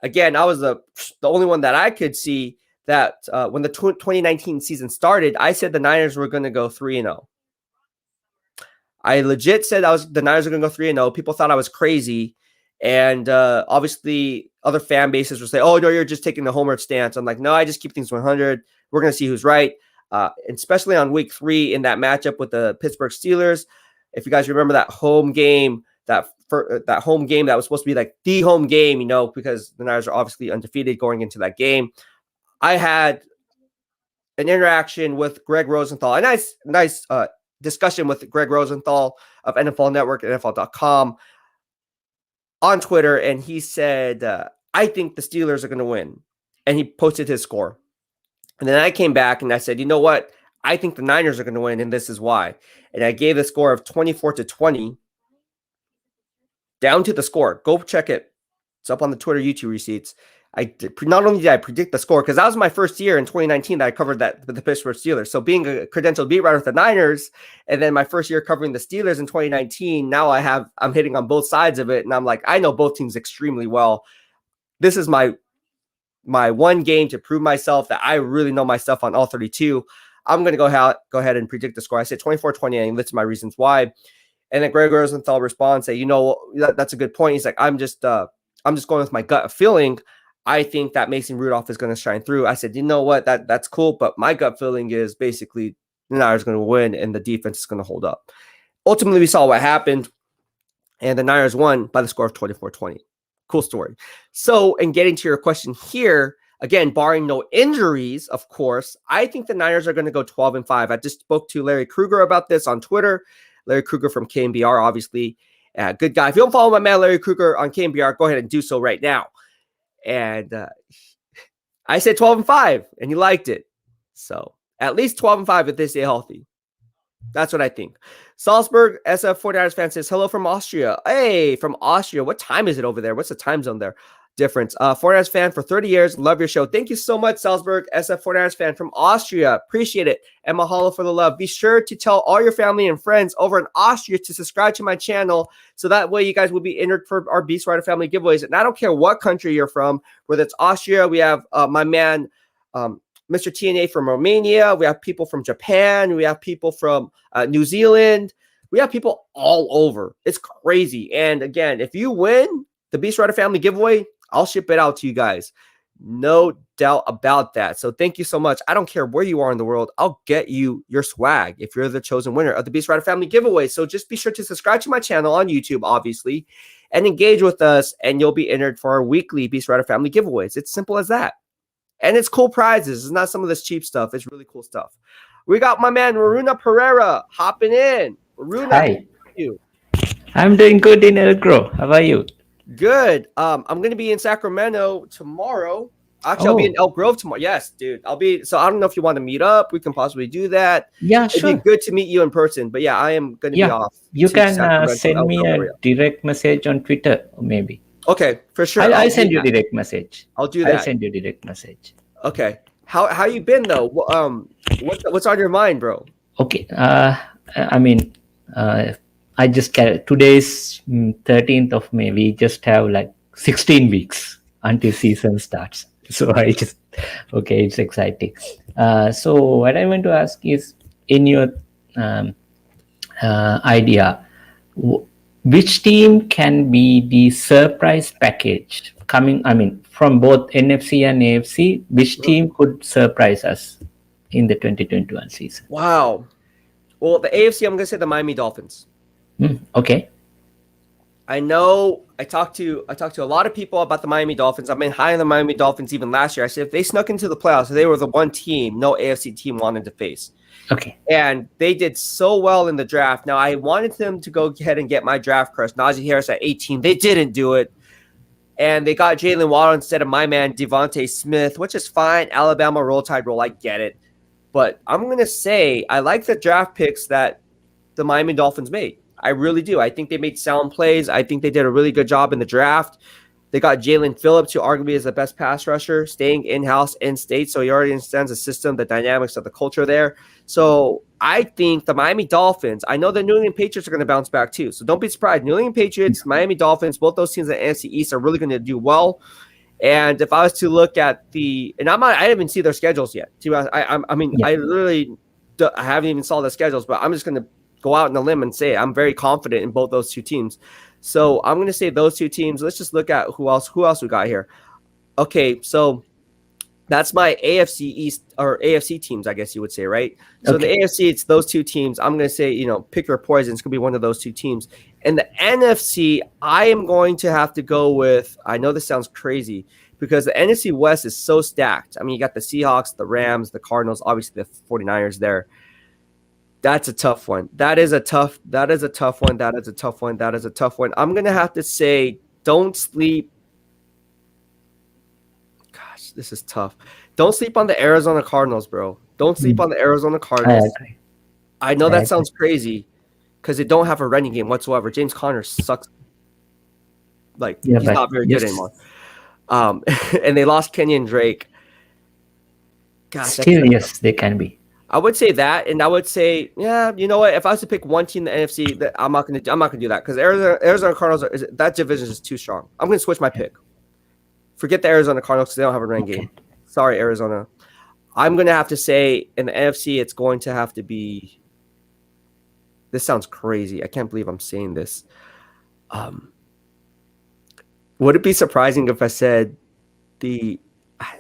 Again, I was the only one that I could see that when the 2019 season started, I said the Niners were going to go 3-0. I legit said the Niners are going to go 3-0. People thought I was crazy. And obviously, other fan bases will say, oh, no, you're just taking the homer stance. I'm like, no, I just keep things 100. We're going to see who's right. Especially on week 3 in that matchup with the Pittsburgh Steelers. If you guys remember that home game, that home game that was supposed to be like the home game, because the Niners are obviously undefeated going into that game. I had an interaction with Greg Rosenthal, a nice discussion with Greg Rosenthal of NFL Network and NFL.com on Twitter, and he said, I think the Steelers are going to win. And he posted his score. And then I came back and I said, you know what? I think the Niners are going to win, and this is why. And I gave the score of 24-20 down to the score. Go check it. It's up on the Twitter YouTube receipts. Not only did I predict the score, because that was my first year in 2019 that I covered that with the Pittsburgh Steelers. So being a credentialed beat writer with the Niners, and then my first year covering the Steelers in 2019, now I'm hitting on both sides of it, and I'm like, I know both teams extremely well. This is my one game to prove myself that I really know my stuff on all 32. I'm going to go ahead and predict the score. I said 24-20, and listed my reasons why. And then Greg Rosenthal responds, say, that's a good point. He's like, I'm just going with my gut feeling. I think that Mason Rudolph is going to shine through. I said, you know what? That's cool, but my gut feeling is basically the Niners going to win and the defense is going to hold up. Ultimately, we saw what happened, and the Niners won by the score of 24-20. Cool story. So, in getting to your question here, again, barring no injuries, of course, I think the Niners are going to go 12-5. I just spoke to Larry Krueger about this on Twitter. Larry Krueger from KNBR, obviously. Good guy. If you don't follow my man Larry Krueger on KNBR, go ahead and do so right now. And I said 12-5, and he liked it. So at least 12-5 if they stay healthy. That's what I think. Salzburg SF 49ers fan says, hello from Austria. Hey, from Austria. What time is it over there? What's the time zone there? Difference. 49ers fan for 30 years. Love your show. Thank you so much, Salzburg SF 49ers fan from Austria. Appreciate it. And mahalo for the love. Be sure to tell all your family and friends over in Austria to subscribe to my channel, so that way you guys will be entered for our Beast Rider family giveaways. And I don't care what country you're from, whether it's Austria, we have my man Mr. TNA from Romania. We have people from Japan. We have people from New Zealand. We have people all over. It's crazy. And again, if you win the Beast Rider family giveaway, I'll ship it out to you guys. No doubt about that. So thank you so much. I don't care where you are in the world. I'll get you your swag if you're the chosen winner of the Beast Rider family giveaway. So just be sure to subscribe to my channel on YouTube, obviously, and engage with us, and you'll be entered for our weekly Beast Rider family giveaways. It's simple as that. And it's cool prizes. It's not some of this cheap stuff. It's really cool stuff. We got my man Maruna Pereira hopping in. Maruna, Hi. how are you? I'm doing good in Elgro. How are you? Good. I'm going to be in Sacramento tomorrow. Actually, I'll be in Elk Grove tomorrow. Yes, dude. So I don't know if you want to meet up. We can possibly do that. Yeah, sure. It'd be good to meet you in person. But yeah, I am going to be off. You can send me a direct message on Twitter, maybe. Okay, for sure. I'll send you direct message. I'll do that. I'll send you direct message. Okay. How you been though? What's on your mind, bro? Okay. I just today's 13th of May. We just have like 16 weeks until season starts. So it's exciting. So what I want to ask is, in your idea, which team can be the surprise package coming? From both NFC and AFC, which team could surprise us in the 2021 season? Wow. Well, the AFC, I'm going to say the Miami Dolphins. Okay. I know I talked to a lot of people about the Miami Dolphins. I've been high on the Miami Dolphins even last year. I said if they snuck into the playoffs, they were the one team no AFC team wanted to face. Okay. And they did so well in the draft. Now, I wanted them to go ahead and get my draft crush, Najee Harris, at 18. They didn't do it. And they got Jalen Waddle instead of my man, Devontae Smith, which is fine. Alabama roll tide roll. I get it. But I'm going to say I like the draft picks that the Miami Dolphins made. I really do. I think they made sound plays. I think they did a really good job in the draft. They got Jalen Phillips, who arguably is the best pass rusher, staying in-house, in-state, so he already understands the system, the dynamics of the culture there. So I think the Miami Dolphins, I know the New England Patriots are going to bounce back too, so don't be surprised. New England Patriots, Miami Dolphins, both those teams in the NFC East are really going to do well. And if I was to look at I didn't even see their schedules yet. I literally I haven't even saw the schedules, but I'm just going to go out on a limb and say I'm very confident in both those two teams. So I'm going to say those two teams. Let's just look at who else we got here. Okay, so that's my AFC East or AFC teams, I guess you would say, right? So the AFC, it's those two teams. I'm going to say, pick your poison. It's going to be one of those two teams. And the NFC, I am going to have to go with, I know this sounds crazy, because the NFC West is so stacked. I mean, you got the Seahawks, the Rams, the Cardinals, obviously the 49ers there. That's a tough one. That is a tough one. I'm going to have to say, don't sleep. Gosh, this is tough. Don't sleep on the Arizona Cardinals, bro. Don't sleep on the Arizona Cardinals. I know that sounds crazy because they don't have a running game whatsoever. James Conner sucks. He's not very good anymore. And they lost Kenyon Drake. Gosh, still, yes, they can be. I would say that, and I would say, yeah, you know what? If I was to pick one team in the NFC, I'm not gonna do that because Arizona Cardinals that division is too strong. I'm gonna switch my pick. Forget the Arizona Cardinals because they don't have a running game. Sorry, Arizona. I'm gonna have to say in the NFC, it's going to have to be. This sounds crazy. I can't believe I'm saying this. Would it be surprising if I said it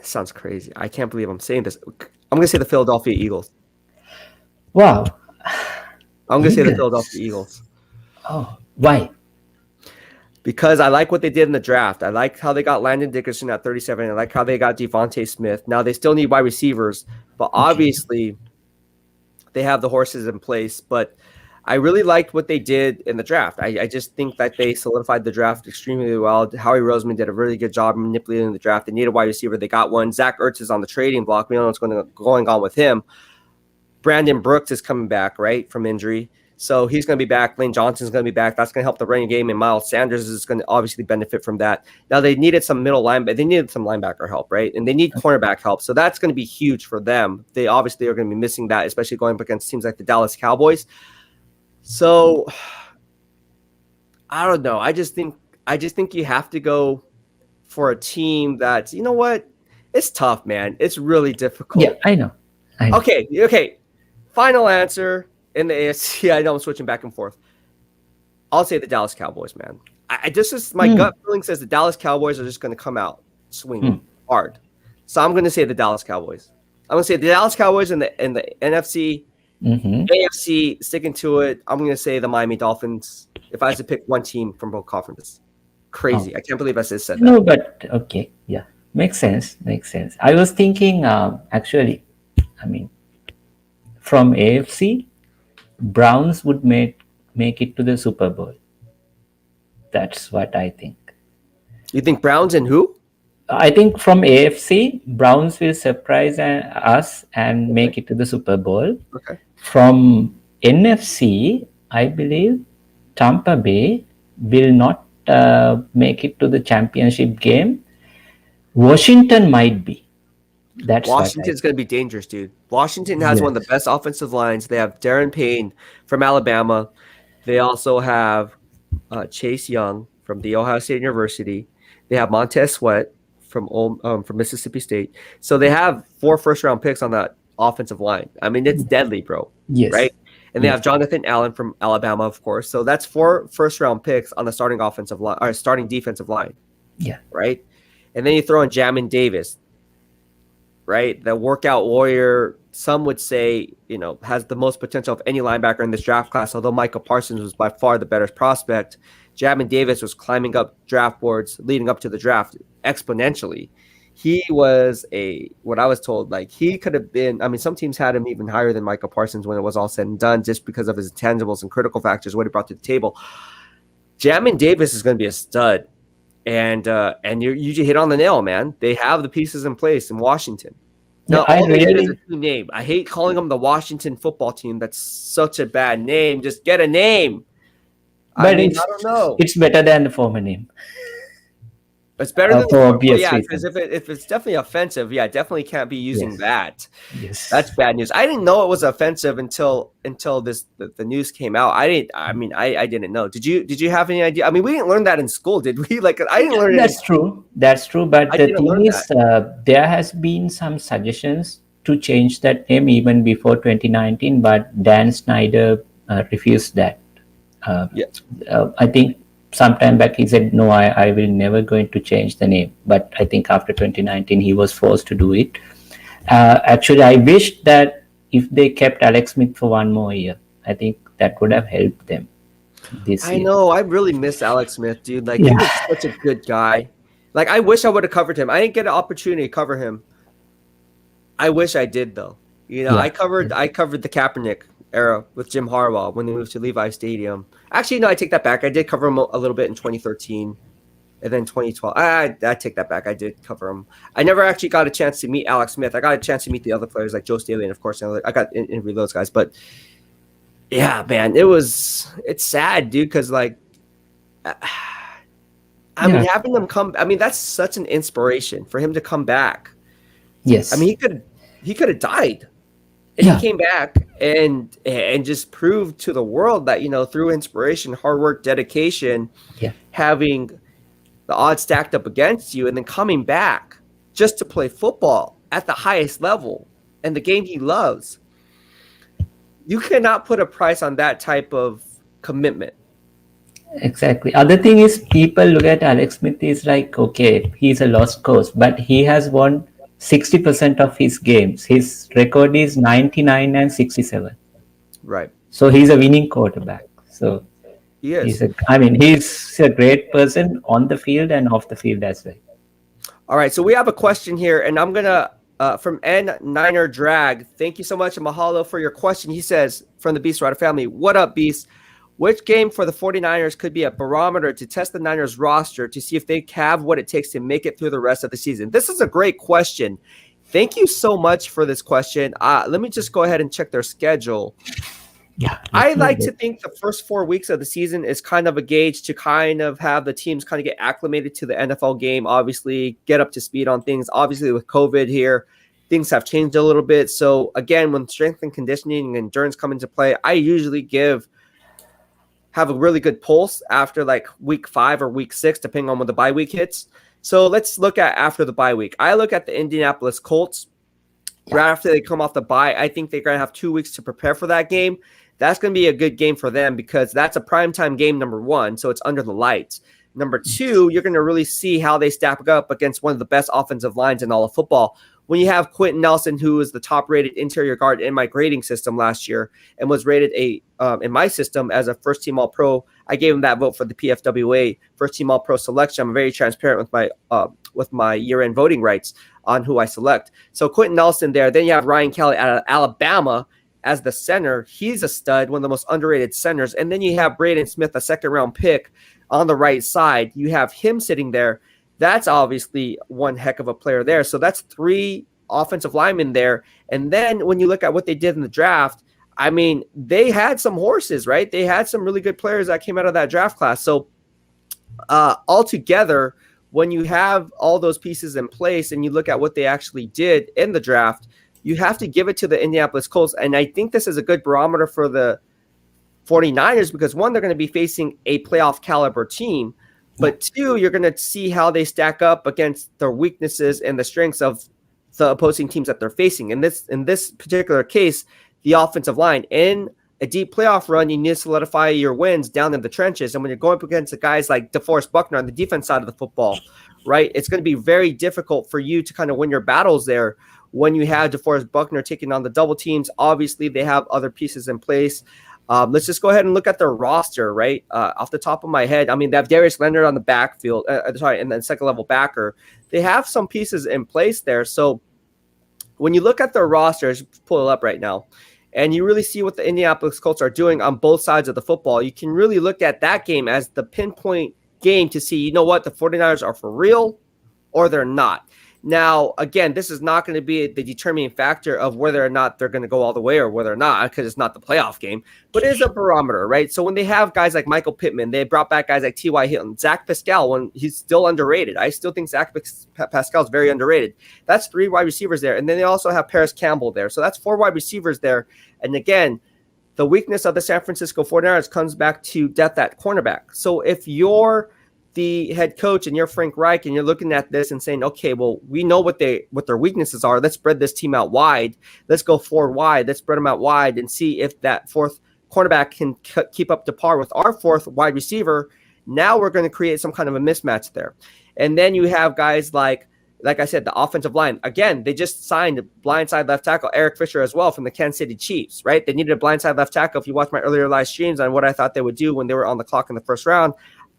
sounds crazy. I can't believe I'm saying this. I'm gonna say the Philadelphia Eagles. Wow. I'm going to say the Philadelphia Eagles. Oh, why? Because I like what they did in the draft. I like how they got Landon Dickerson at 37. I like how they got Devontae Smith. Now, they still need wide receivers, but obviously they have the horses in place. But I really liked what they did in the draft. I just think that they solidified the draft extremely well. Howie Roseman did a really good job manipulating the draft. They needed a wide receiver. They got one. Zach Ertz is on the trading block. We don't know what's going on with him. Brandon Brooks is coming back, right, from injury. So he's going to be back. Lane Johnson's going to be back. That's going to help the running game. And Miles Sanders is going to obviously benefit from that. Now, they needed some they needed some linebacker help, right? And they need cornerback help. So that's going to be huge for them. They obviously are going to be missing that, especially going up against teams like the Dallas Cowboys. So I don't know. I just think you have to go for a team that's, you know what? It's tough, man. It's really difficult. Yeah, I know. Okay. Final answer in the AFC. I know I'm switching back and forth. I'll say the Dallas Cowboys, man. My gut feeling says the Dallas Cowboys are just going to come out swinging hard. So I'm going to say the Dallas Cowboys. I'm going to say the Dallas Cowboys in the NFC. AFC, sticking to it. I'm going to say the Miami Dolphins. If I had to pick one team from both conferences, crazy. I can't believe I said that. No, but okay, yeah, makes sense. I was thinking, actually, I mean, from AFC, Browns would make it to the Super Bowl. That's what I think. You think Browns and who? I think from AFC, Browns will surprise us and make it to the Super Bowl. Okay. From NFC, I believe Tampa Bay will not make it to the championship game. Washington might be. Washington's going to be dangerous, dude. Washington has one of the best offensive lines. They have Darren Payne from Alabama. They also have Chase Young from the Ohio State University. They have Montez Sweat from Mississippi State. So they have 4 first-round picks on that offensive line. I mean, it's deadly, bro. Yes. Right? And they have Jonathan Allen from Alabama, of course. So that's 4 first-round picks on the starting offensive line or starting defensive line. Yeah. Right? And then you throw in Jamin Davis, right? The workout warrior, some would say, has the most potential of any linebacker in this draft class, although Micah Parsons was by far the better prospect. Jamin Davis was climbing up draft boards leading up to the draft exponentially. He was what I was told, he could have been, I mean, some teams had him even higher than Micah Parsons when it was all said and done, just because of his intangibles and critical factors, what he brought to the table. Jamin Davis is going to be a stud. And you hit on the nail, man. They have the pieces in place in Washington. Now, all they need is a new name. I hate calling them the Washington football team. That's such a bad name. Just get a name. But I don't know. It's better than the former name. It's better than for obvious yeah, because reasons. if it's definitely offensive, yeah, definitely can't be using Yes, that. That's yes. bad news. I didn't know it was offensive until the news came out. I didn't know. Did you have any idea? I mean, we didn't learn that in school, did we? Like I didn't learn it. That's true. That's true. But I the didn't thing learn that. is, there has been some suggestions to change that name even before 2019, but Dan Snyder refused that. Uh, Yeah. I think sometime back he said, no, I will never going to change the name. But I think after 2019, he was forced to do it. Actually, I wish that if they kept Alex Smith for one more year, I think that would have helped them this I year. know. I really miss Alex Smith, dude. Like he Yeah. was such a good guy. Like I wish I would have covered him. I didn't get an opportunity to cover him. I wish I did though. Yeah. I covered the Kaepernick era with Jim Harbaugh when they moved to Levi Stadium. Actually, no, I take that back. I did cover him a little bit in 2013 and then 2012. I take that back. I did cover him. I never actually got a chance to meet Alex Smith. I got a chance to meet the other players like Joe Staley and of course I got interview those guys. But yeah, man, it's sad, dude, because like I mean Yeah. having them come. I mean that's such an inspiration for him to come back. I Yes. mean he could have died. And he Yeah. came back and just proved to the world that through inspiration, hard work, dedication, Yeah. having the odds stacked up against you, and then coming back just to play football at the highest level and the game he loves. You cannot put a price on that type of commitment. Exactly. Other thing is people look at Alex Smith is like, okay, he's a lost cause, but he has won 60% of his games. His record is 99 and 67. Right. So he's a winning quarterback. So He is. he's a great person on the field and off the field as well. All right. So we have a question here, and I'm going to, from N Niner Drag. Thank you so much, and mahalo for your question. He says, from the Beast Rider family, what up, Beast? Which game for the 49ers could be a barometer to test the Niners roster to see if they have what it takes to make it through the rest of the season? This is a great question. Thank you so much for this question. Let me just go ahead and check their schedule. Yeah. I like to think the first 4 weeks of the season is kind of a gauge to kind of have the teams kind of get acclimated to the NFL game, obviously get up to speed on things. Obviously with COVID here, things have changed a little bit. So again, when strength and conditioning and endurance come into play, I usually have a really good pulse after like week 5 or week 6, depending on when the bye week hits. So let's look at after the bye week. I look at the Indianapolis Colts. Right after they come off the bye, I think they're going to have 2 weeks to prepare for that game. That's going to be a good game for them because that's a primetime game, number 1, so it's under the lights. Number 2, you're going to really see how they stack up against one of the best offensive lines in all of football. When you have Quentin Nelson, who is the top-rated interior guard in my grading system last year and was rated in my system as a first-team All-Pro, I gave him that vote for the PFWA first-team All-Pro selection. I'm very transparent with my year-end voting rights on who I select. So Quentin Nelson there. Then you have Ryan Kelly out of Alabama as the center. He's a stud, one of the most underrated centers. And then you have Braden Smith, a second-round pick on the right side. You have him sitting there. That's obviously one heck of a player there. So that's 3 offensive linemen there. And then when you look at what they did in the draft, I mean, they had some horses, right? They had some really good players that came out of that draft class. So altogether, when you have all those pieces in place and you look at what they actually did in the draft, you have to give it to the Indianapolis Colts. And I think this is a good barometer for the 49ers because, 1, they're going to be facing a playoff caliber team. But 2, you're going to see how they stack up against the weaknesses and the strengths of the opposing teams that they're facing. In this particular case, the offensive line. In a deep playoff run, you need to solidify your wins down in the trenches. And when you're going up against the guys like DeForest Buckner on the defense side of the football, right, it's going to be very difficult for you to kind of win your battles there when you have DeForest Buckner taking on the double teams. Obviously, they have other pieces in place. Let's just go ahead and look at their roster, right? Off the top of my head, I mean, they have Darius Leonard on the backfield, and then second level backer. They have some pieces in place there. So when you look at their rosters, pull it up right now, and you really see what the Indianapolis Colts are doing on both sides of the football, you can really look at that game as the pinpoint game to see, you know what, the 49ers are for real or they're not. Now, again, this is not going to be the determining factor of whether or not they're going to go all the way or whether or not, because it's not the playoff game, but it is a barometer, right? So when they have guys like Michael Pittman, they brought back guys like T.Y. Hilton, Zach Pascal, when he's still underrated. I still think Zach Pascal is very underrated. That's 3 wide receivers there. And then they also have Paris Campbell there. So that's 4 wide receivers there. And again, the weakness of the San Francisco 49ers comes back to depth at cornerback. So if you're the head coach and you're Frank Reich and you're looking at this and saying, okay, well, we know what their weaknesses are. Let's spread this team out wide. Let's go 4 wide. Let's spread them out wide and see if that 4th cornerback can keep up to par with our 4th wide receiver. Now we're going to create some kind of a mismatch there. And then you have guys like I said, the offensive line. Again, they just signed a blindside left tackle, Eric Fisher, as well, from the Kansas City Chiefs, right? They needed a blindside left tackle. If you watch my earlier live streams on what I thought they would do when they were on the clock in the first round,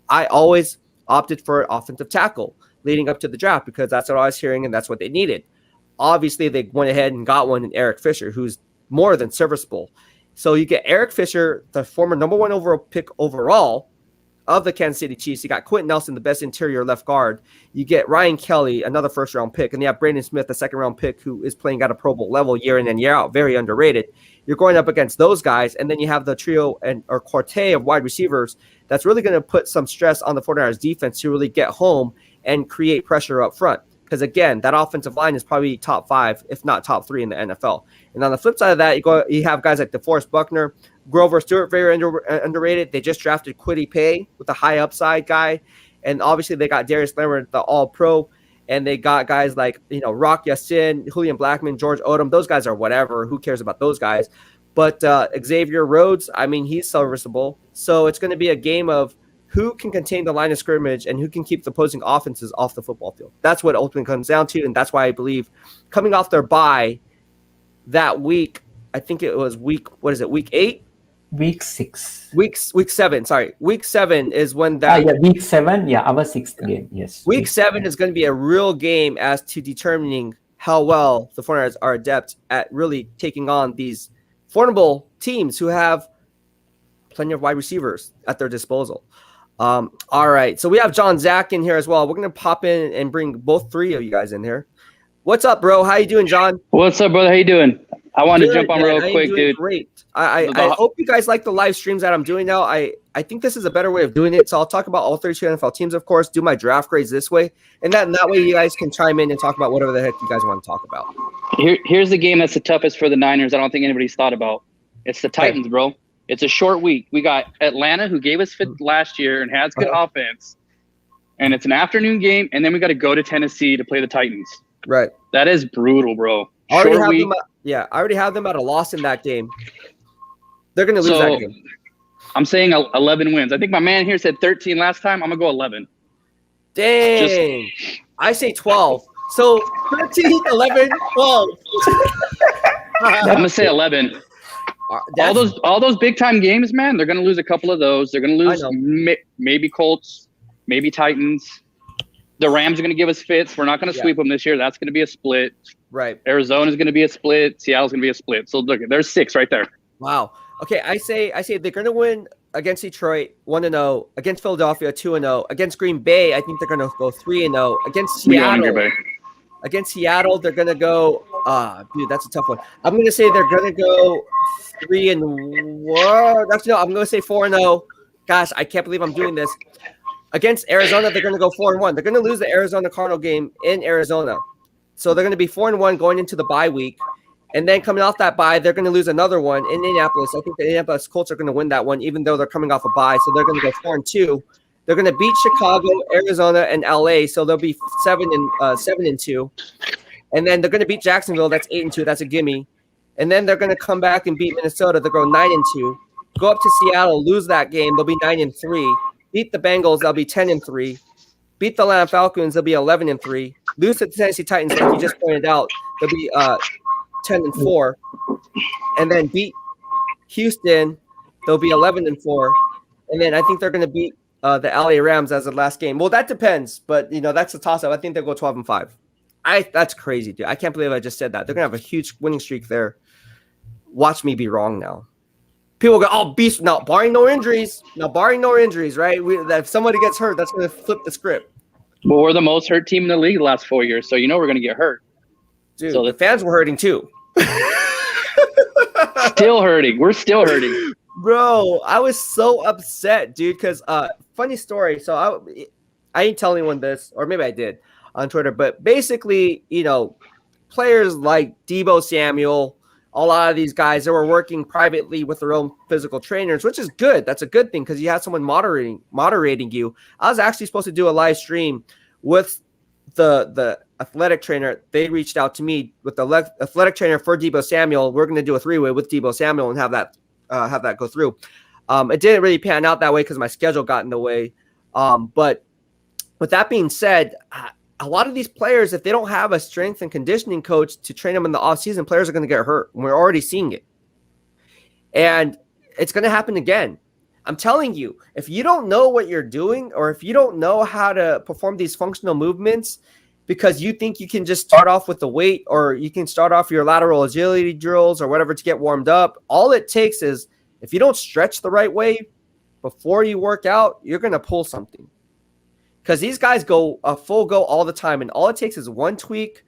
I always opted for offensive tackle leading up to the draft because that's what I was hearing and that's what they needed. Obviously, they went ahead and got one in Eric Fisher, who's more than serviceable. So you get Eric Fisher, the former number 1 overall pick overall of the Kansas City Chiefs. You got Quentin Nelson, the best interior left guard. You get Ryan Kelly, another first-round pick. And you have Brandon Smith, the second-round pick, who is playing at a Pro Bowl level year in and year out, very underrated. You're going up against those guys, and then you have the trio or quartet of wide receivers that's really going to put some stress on the 49ers defense to really get home and create pressure up front. Because, again, that offensive line is probably top 5, if not top 3 in the NFL. And on the flip side of that, you have guys like DeForest Buckner, Grover Stewart, very underrated. They just drafted Kwity Paye with a high upside guy. And obviously they got Darius Leonard, the all-pro. And they got guys like, Rock Yassin, Julian Blackman, George Odom. Those guys are whatever. Who cares about those guys? But Xavier Rhodes, he's serviceable. So it's going to be a game of who can contain the line of scrimmage and who can keep the opposing offenses off the football field. That's what it ultimately comes down to, and that's why I believe coming off their bye that week, I think it was week 8? Week 6. Week 7, sorry. Week 7 is when that... week 7, our 6th game, yes. Week 7 is going to be a real game as to determining how well the 49ers are adept at really taking on these formidable teams who have plenty of wide receivers at their disposal. All right, so we have John Zach in here as well. We're going to pop in and bring both 3 of you guys in here. What's up, bro? How you doing, John? What's up, brother? How you doing? I wanted to jump on real quick, dude. Great. I hope you guys like the live streams that I'm doing now. I think this is a better way of doing it. So I'll talk about all 32 NFL teams, of course, do my draft grades this way. And that way you guys can chime in and talk about whatever the heck you guys want to talk about. Here's the game that's the toughest for the Niners. I don't think anybody's thought about. It's the Titans, bro. It's a short week. We got Atlanta, who gave us fit last year and has good offense. And it's an afternoon game. And then we got to go to Tennessee to play the Titans. Right. That is brutal, bro. I already have them at a loss in that game. They're going to lose that game. I'm saying 11 wins. I think my man here said 13 last time. I'm going to go 11. Dang. I say 12. So 13, 11, 12. I'm going to say 11. All those big time games, man, they're going to lose a couple of those. They're going to lose maybe Colts, maybe Titans. The Rams are going to give us fits. We're not going to sweep them this year. That's going to be a split. Right. Arizona's going to be a split. Seattle's going to be a split. So look, there's 6 right there. Wow. Okay, I say they're going to win against Detroit 1-0, against Philadelphia 2-0, against Green Bay. I think they're going to go 3-0 against Seattle. Against Seattle, they're going to go. Dude, that's a tough one. I'm going to say they're going to go 3-1. Actually, no, I'm going to say 4-0. Gosh, I can't believe I'm doing this. Against Arizona, they're going to go 4-1. They're going to lose the Arizona Cardinal game in Arizona. So they're going to be 4-1 going into the bye week. And then coming off that bye, they're going to lose another one in Indianapolis. I think the Indianapolis Colts are going to win that one, even though they're coming off a bye. So they're going to go 4-2. They're going to beat Chicago, Arizona, and LA. So they'll be 7-2. And then they're going to beat Jacksonville. That's 8-2. That's a gimme. And then they're going to come back and beat Minnesota. They'll go 9-2. Go up to Seattle, lose that game. They'll be 9-3. Beat the Bengals. They'll be 10-3. Beat the Atlanta Falcons. They'll be 11-3. Lose to the Tennessee Titans, like you just pointed out. They'll be 10-4. And then beat Houston. They'll be 11-4. And then I think they're going to beat the LA Rams as the last game. Well, that depends, but that's a toss-up. I think they'll go 12-5. That's crazy, dude. I can't believe I just said that. They're gonna have a huge winning streak there. Watch me be wrong now. People go, oh, beast. Now, barring no injuries, right? If somebody gets hurt, that's gonna flip the script. But we're the most hurt team in the league the last 4 years, so we're going to get hurt. Dude, so the fans were hurting too. Still hurting. We're still hurting. Bro, I was so upset, dude, because funny story. So I didn't tell anyone this, or maybe I did on Twitter, but basically, players like Deebo Samuel, a lot of these guys that were working privately with their own physical trainers, which is good. That's a good thing because you have someone moderating you. I was actually supposed to do a live stream with the athletic trainer. They reached out to me with the athletic trainer for Deebo Samuel. We're going to do a 3-way with Deebo Samuel and have that go through. It didn't really pan out that way because my schedule got in the way. But with that being said, a lot of these players, if they don't have a strength and conditioning coach to train them in the offseason, players are going to get hurt. We're already seeing it. And it's going to happen again. I'm telling you, if you don't know what you're doing, or if you don't know how to perform these functional movements because you think you can just start off with the weight, or you can start off your lateral agility drills or whatever to get warmed up, all it takes is, if you don't stretch the right way before you work out, you're going to pull something. Because these guys go a full go all the time, and all it takes is one tweak,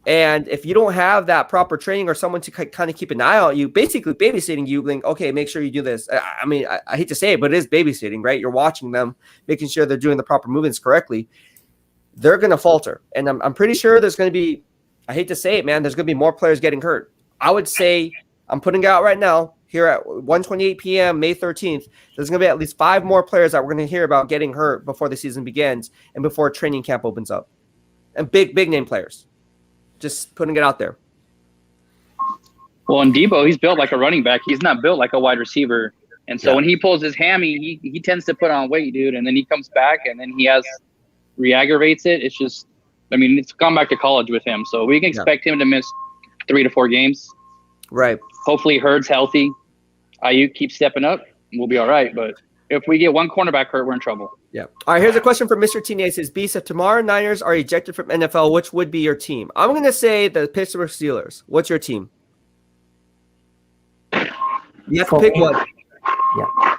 and if you don't have that proper training or someone to kind of keep an eye on you, basically babysitting you, being, okay, make sure you do this. I mean, I hate to say it, but it is babysitting, right? You're watching them, making sure they're doing the proper movements correctly. They're going to falter. And I'm pretty sure there's going to be, I hate to say it, man, there's going to be more players getting hurt. I would say, I'm putting it out right now, here at 1:28 p.m., May 13th, there's going to be at least 5 more players that we're going to hear about getting hurt before the season begins and before training camp opens up. And big name players. Just putting it out there. Well, in Deebo, he's built like a running back. He's not built like a wide receiver. And so when he pulls his hammy, he tends to put on weight, dude. And then he comes back and then he re-aggravates it. It's just, it's gone back to college with him. So we can expect him to miss 3 to 4 games. Right. Hopefully Hurd's healthy. Ayuk keeps stepping up. We'll be all right. But if we get one cornerback hurt, we're in trouble. Yeah. All right, here's a question from Mr. Teenage. Says, Beast, if tomorrow Niners are ejected from NFL, which would be your team? I'm going to say the Pittsburgh Steelers. What's your team? You have to pick one. Yeah.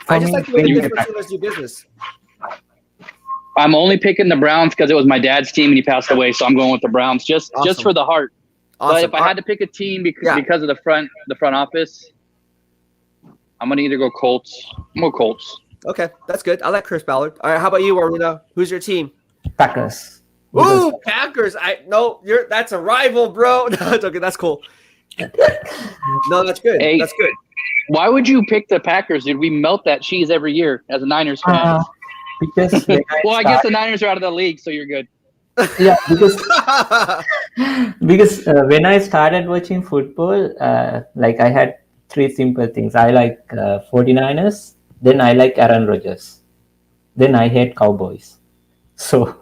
I just like the way the Pittsburgh Steelers do business. I'm only picking the Browns because it was my dad's team and he passed away, so I'm going with the Browns just for the heart. Awesome. But if I had to pick a team because of the front office, I'm gonna either go Colts. I'm gonna go Colts. Okay, that's good. I like Chris Ballard. All right, how about you, Aruna? Who's your team? Packers. Ooh, Packers. That's a rival, bro. No, it's okay. That's cool. No, that's good. Hey, that's good. Why would you pick the Packers, dude? We melt that cheese every year as a Niners fan. Because I guess the Niners are out of the league, so you're good. Yeah, because when I started watching football, I had 3 simple things. I like 49ers, then I like Aaron Rodgers, then I hate Cowboys. So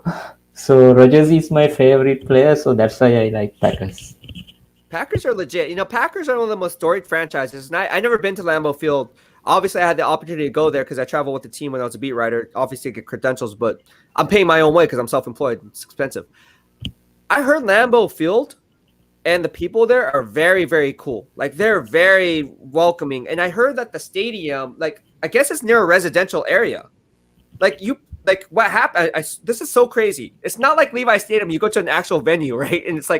Rodgers is my favorite player, so that's why I like Packers. Packers are legit. Packers are one of the most storied franchises. And I never been to Lambeau Field. Obviously, I had the opportunity to go there because I traveled with the team when I was a beat writer. Obviously, get credentials, but I'm paying my own way because I'm self-employed. It's expensive. I heard Lambeau Field and the people there are very, very cool. They're very welcoming. And I heard that the stadium, I guess it's near a residential area. What happened? This is so crazy. It's not like Levi Stadium. You go to an actual venue, right? And it's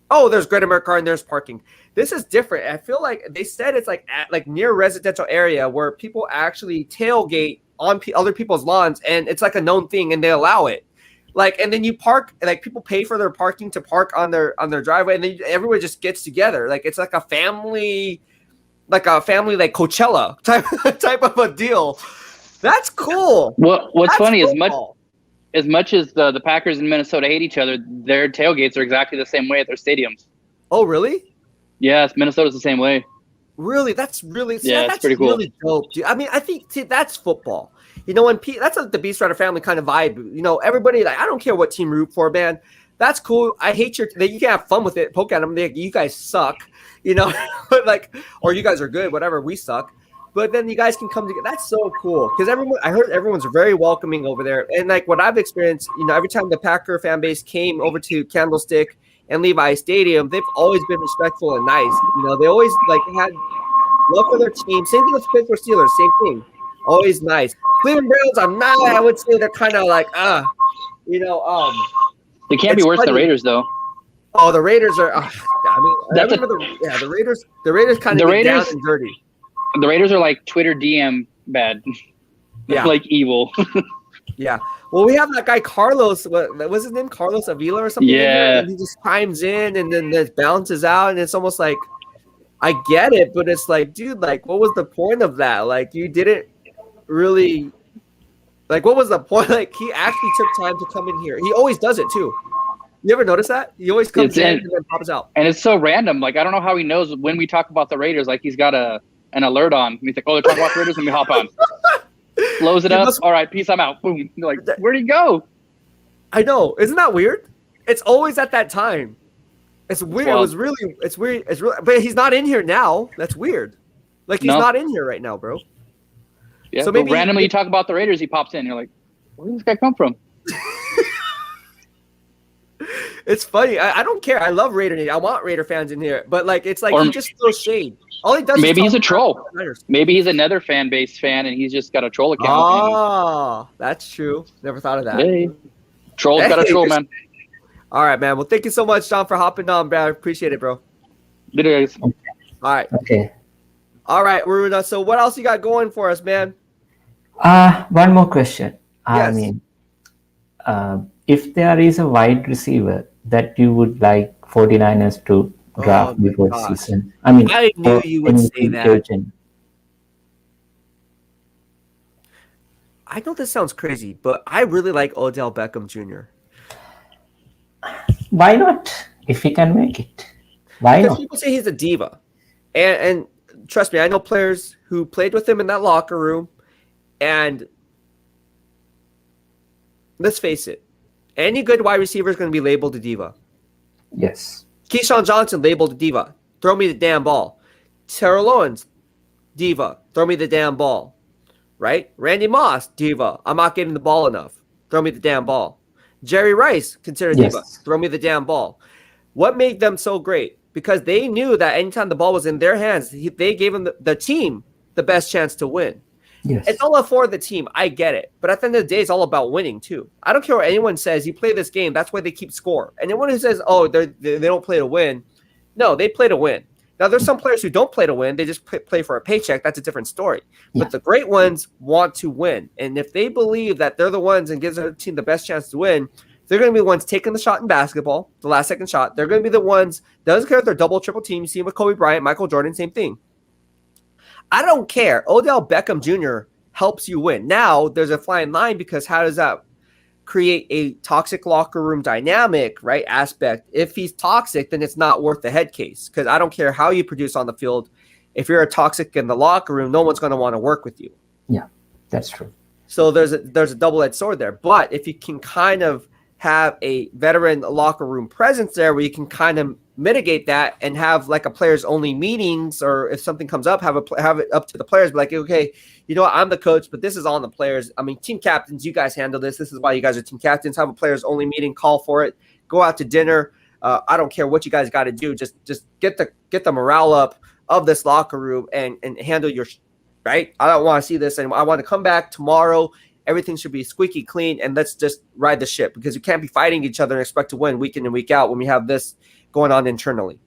oh, there's Great American Car and there's parking. This is different. I feel like they said it's at near a residential area where people actually tailgate on other people's lawns, and it's a known thing, and they allow it. And then you park, people pay for their parking to park on their driveway, and then everyone just gets together. It's a family Coachella type of a deal. That's cool. What's funny is as much as the Packers in Minnesota hate each other, their tailgates are exactly the same way at their stadiums. Oh, really? Yes, Minnesota's the same way. Really? That's really that's pretty cool. Really dope, dude. I think that's football. When that's the Beast Rider family kind of vibe. Everybody I don't care what team you root for, man. That's cool. I hate that you can have fun with it. Poke at them. You guys suck. Or you guys are good. Whatever. We suck. But then you guys can come together. That's so cool because I heard everyone's very welcoming over there. And what I've experienced, every time the Packer fan base came over to Candlestick and Levi Stadium, they've always been respectful and nice. They always had love for their team. Same thing with the Pittsburgh Steelers. Same thing. Always nice. Cleveland Browns, I'm not. I would say they're kind of like, They can't be worse than the Raiders, though. Oh, the Raiders are. The Raiders. The Raiders kind of get down and dirty. The Raiders are like Twitter DM bad. Yeah, like evil. Yeah. Well, we have that guy Carlos. What was his name? Carlos Avila or something? Yeah. And he just chimes in and then it bounces out, and it's almost like, I get it, but it's like, dude, like, what was the point of that? Like, you didn't really. Like, what was the point? Like, he actually took time to come in here. He always does it too. You ever notice that? He always comes in and then pops out. And it's so random. Like, I don't know how he knows when we talk about the Raiders. Like, he's got an alert on. He's like, oh, they're talking about the Raiders. Let me hop on. Blows it up. All right, peace. I'm out. Boom. You're like, where'd he go? I know. Isn't that weird? It's always at that time. It's weird. Well, it's weird. It's really, but he's not in here now. That's weird. Like, he's not in here right now, bro. Yeah. So maybe randomly you talk about the Raiders, he pops in. You're like, where did this guy come from? It's funny. I don't care. I love Raider Nation. I want Raider fans in here, but like, it's like he just throws shade. All he does. Maybe he's a troll. Maybe he's another fan base fan, and he's just got a troll account. Oh, that's true. Never thought of that. Hey. Troll's got a troll, man. All right, man. Well, thank you so much, John, for hopping on, bro. I appreciate it, bro. Later, guys. All right. Okay. All right, Runa. So, what else you got going for us, man? One more question. Yes. I mean, if there is a wide receiver that you would like 49ers to draft before the season, I mean, I knew you would say that. Urgent. I know this sounds crazy, but I really like Odell Beckham Jr. Why not? If he can make it, why not? People say he's a diva, and trust me, I know players who played with him in that locker room, and let's face it, any good wide receiver is going to be labeled a diva. Yes. Keyshawn Johnson labeled a diva. Throw me the damn ball. Terrell Owens, diva. Throw me the damn ball. Right? Randy Moss, diva. I'm not getting the ball enough. Throw me the damn ball. Jerry Rice, considered diva. Throw me the damn ball. What made them so great? Because they knew that anytime the ball was in their hands, they gave them the team the best chance to win. Yes. It's all for the team. I get it. But at the end of the day, it's all about winning, too. I don't care what anyone says. You play this game. That's why they keep score. And anyone who says, oh, they don't play to win. No, they play to win. Now, there's some players who don't play to win. They just play for a paycheck. That's a different story. Yeah. But the great ones want to win. And if they believe that they're the ones and gives their team the best chance to win, they're going to be the ones taking the shot in basketball, the last second shot. They're going to be the ones, doesn't care if they're double, triple team. You see with Kobe Bryant, Michael Jordan, same thing. I don't care. Odell Beckham Jr. helps you win. Now, there's a fine line because how does that create a toxic locker room dynamic, right, aspect? If he's toxic, then it's not worth the head case because I don't care how you produce on the field. If you're a toxic in the locker room, no one's going to want to work with you. Yeah, that's true. So there's a double-edged sword there. But if you can kind of have a veteran locker room presence there where you can kind of mitigate that and have like a players only meetings, or if something comes up, have it up to the players, be like, okay, you know what, I'm the coach, but this is on the players. I mean, team captains, you guys handle this. This is why you guys are team captains. Have a players only meeting, call for it, go out to dinner. I don't care what you guys got to do. Just get the morale up of this locker room and handle your right. I don't want to see this anymore. I want to come back tomorrow. Everything should be squeaky clean, and let's just ride the ship because you can't be fighting each other and expect to win week in and week out when we have this going on internally,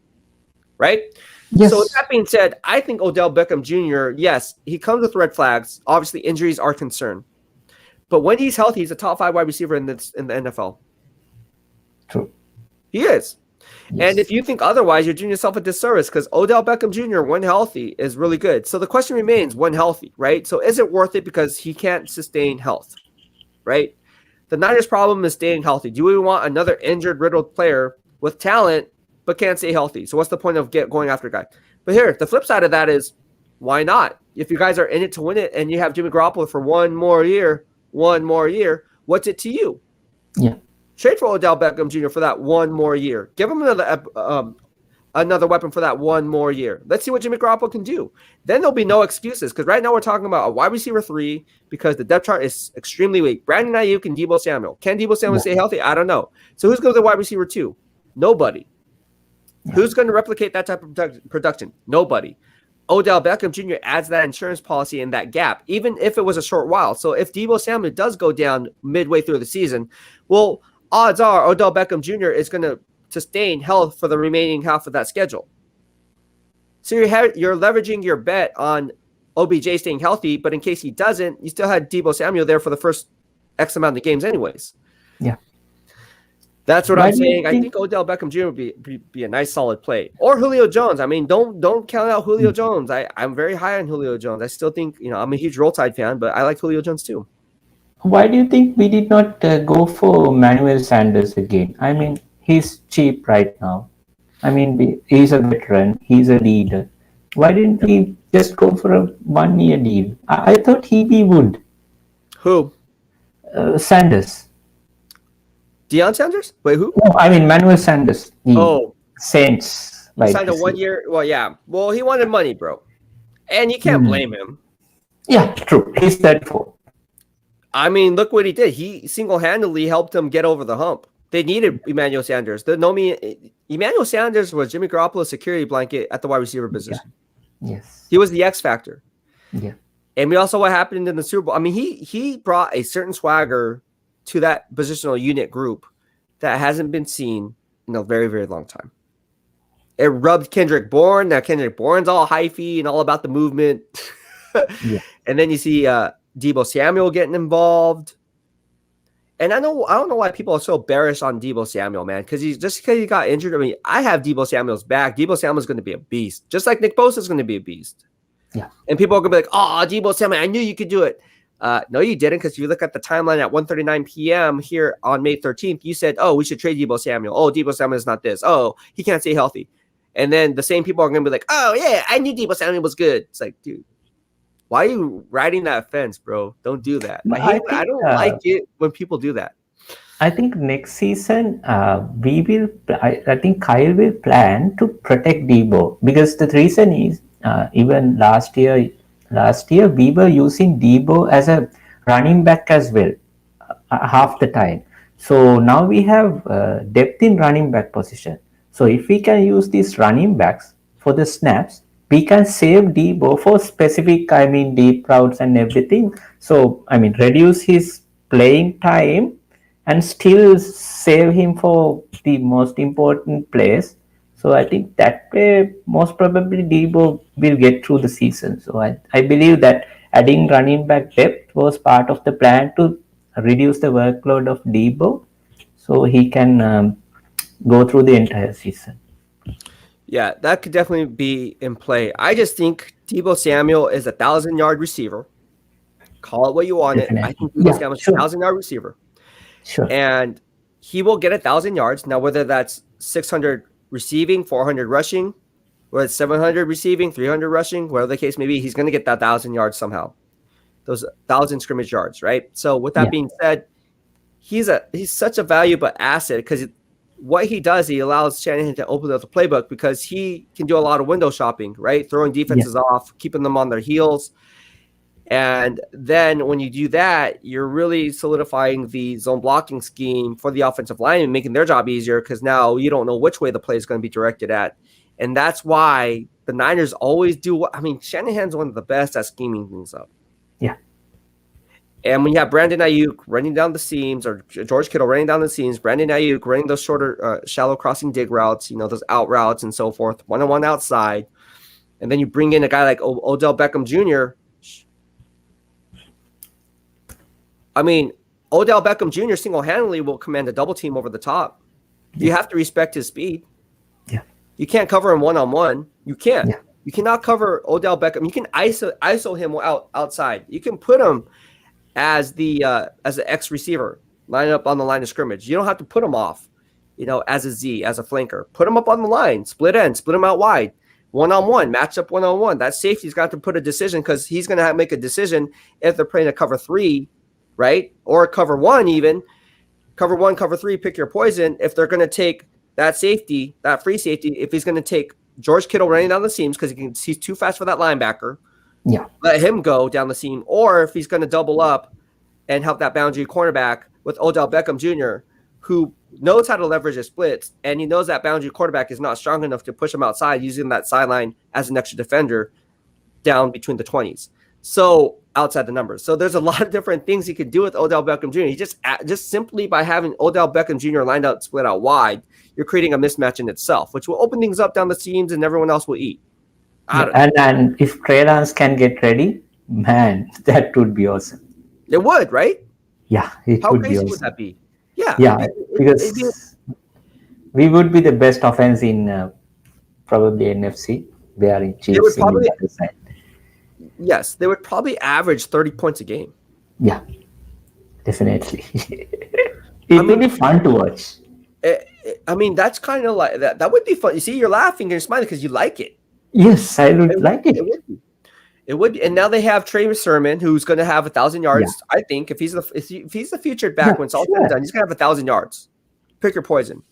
right? Yes. So with that being said, I think Odell Beckham Jr., yes, he comes with red flags. Obviously, injuries are a concern. But when he's healthy, he's a top 5 wide receiver in the NFL. True. He is. Yes. And if you think otherwise, you're doing yourself a disservice because Odell Beckham Jr., when healthy, is really good. So the question remains, when healthy, right? So is it worth it because he can't sustain health, right? The Niners' problem is staying healthy. Do we want another injured, riddled player with talent but can't stay healthy? So what's the point of going after a guy? But here, the flip side of that is, why not? If you guys are in it to win it and you have Jimmy Garoppolo for one more year, what's it to you? Yeah. Trade for Odell Beckham Jr. for that one more year. Give him another weapon for that one more year. Let's see what Jimmy Garoppolo can do. Then there'll be no excuses because right now we're talking about a wide receiver 3 because the depth chart is extremely weak. Brandon Ayuk and Deebo Samuel. Can Deebo Samuel stay healthy? I don't know. So who's going to be the wide receiver 2? Nobody. Yeah. Who's going to replicate that type of production? Nobody. Odell Beckham Jr. adds that insurance policy in that gap, even if it was a short while. So if Deebo Samuel does go down midway through the season, well, odds are Odell Beckham Jr. is going to sustain health for the remaining half of that schedule. So you're leveraging your bet on OBJ staying healthy, but in case he doesn't, you still had Deebo Samuel there for the first X amount of games anyways. Yeah. That's what I'm saying. I think Odell Beckham Jr. would be a nice solid play. Or Julio Jones. I mean, don't count out Julio Jones. I'm very high on Julio Jones. I still think, I'm a huge Roll Tide fan, but I like Julio Jones too. Why do you think we did not go for Manuel Sanders again? I mean, he's cheap right now. I mean, he's a veteran. He's a leader. Why didn't we just go for a 1-year deal? I thought he would. Who? Sanders. Deion Sanders? Wait, who? No, I mean Manuel Sanders. Saints. He signed a 1 year. Well, yeah. Well, he wanted money, bro. And you can't blame him. Yeah, true. He's 34. I mean, look what he did. He single-handedly helped them get over the hump. They needed Emmanuel Sanders. Emmanuel Sanders was Jimmy Garoppolo's security blanket at the wide receiver position. Yeah. Yes. He was the X factor. Yeah. And we also what happened in the Super Bowl. I mean, he brought a certain swagger to that positional unit group that hasn't been seen in a very, very long time. It rubbed Kendrick Bourne. Now Kendrick Bourne's all hyphy and all about the movement. Yeah. And then you see Deebo Samuel getting involved. And I don't know why people are so bearish on Deebo Samuel, man, because he got injured. I mean, I have Deebo Samuel's back. Deebo Samuel's going to be a beast, just like Nick Bosa is going to be a beast. Yeah. And people are going to be like, "Oh, Deebo Samuel, I knew you could do it." No, you didn't, because if you look at the timeline at 1:39 p.m. here on May 13th, you said, "Oh, we should trade Deebo Samuel. Oh, Deebo Samuel is not this. Oh, he can't stay healthy." And then the same people are going to be like, "Oh, yeah, I knew Deebo Samuel was good." It's like, dude, why are you riding that fence, bro? Don't do that. I don't like it when people do that. I think next season we will. I think Kyle will plan to protect Deebo, because the reason is even last year we were using Deebo as a running back as well, half the time. So now we have depth in running back position. So if we can use these running backs for the snaps, we can save Deebo for specific, deep routes and everything. So reduce his playing time and still save him for the most important plays. So I think that way, most probably Deebo will get through the season. So I believe that adding running back depth was part of the plan to reduce the workload of Deebo, so he can go through the entire season. Yeah, that could definitely be in play. I just think Deebo Samuel is a 1,000-yard receiver. Call it what you want it. I think Deebo Samuel is a 1,000-yard receiver. Sure. And he will get 1,000 yards. Now, whether that's 600 receiving, 400 rushing, whether it's 700 receiving, 300 rushing, whatever the case may be, he's going to get that 1,000 yards somehow. Those 1,000 scrimmage yards, right? So with that being said, he's such a valuable asset, because what he does, he allows Shanahan to open up the playbook, because he can do a lot of window shopping, right? Throwing defenses off, keeping them on their heels. And then when you do that, you're really solidifying the zone blocking scheme for the offensive line and making their job easier, because now you don't know which way the play is going to be directed at. And that's why the Niners always do Shanahan's one of the best at scheming things up. Yeah. And when you have Brandon Ayuk running down the seams, or George Kittle running down the seams, Brandon Ayuk running those shorter, shallow crossing dig routes, those out routes and so forth, one-on-one outside, and then you bring in a guy like Odell Beckham Jr., Odell Beckham Jr. single-handedly will command a double team over the top. You have to respect his speed. Yeah. You can't cover him one-on-one. You can't. Yeah. You cannot cover Odell Beckham. You can ISO him outside. You can put him as an X receiver, line up on the line of scrimmage. You don't have to put him off, as a Z, as a flanker. Put him up on the line, split end, split him out wide. One-on-one, match up one-on-one. That safety's got to put a decision, because he's going to make a decision if they're playing a cover 3, right? Or cover 1 even. Cover 1, cover 3, pick your poison. If they're going to take that safety, that free safety, if he's going to take George Kittle running down the seams because he's too fast for that linebacker, let him go down the seam. Or if he's going to double up and help that boundary cornerback with Odell Beckham Jr., who knows how to leverage his splits, and he knows that boundary quarterback is not strong enough to push him outside, using that sideline as an extra defender, down between the 20s. So outside the numbers. So there's a lot of different things he could do with Odell Beckham Jr. He just simply by having Odell Beckham Jr. lined out, split out wide, you're creating a mismatch in itself, which will open things up down the seams and everyone else will eat. And if Trey Lance can get ready, man, that would be awesome. It would, right? Yeah, How would crazy be awesome. would that be? Yeah. Yeah, because we would be the best offense in probably NFC. They are in Chiefs. Yes, they would probably average 30 points a game. Yeah, definitely. It would be fun to watch. I mean, that's kind of like that. That would be fun. You see, you're laughing and you're smiling because you like it. Yes, I would like it. It would be. And now they have Trey Sermon, who's going to have 1,000 yards. Yeah. I think if he's the featured back when it's all done, he's going to have 1,000 yards. Pick your poison.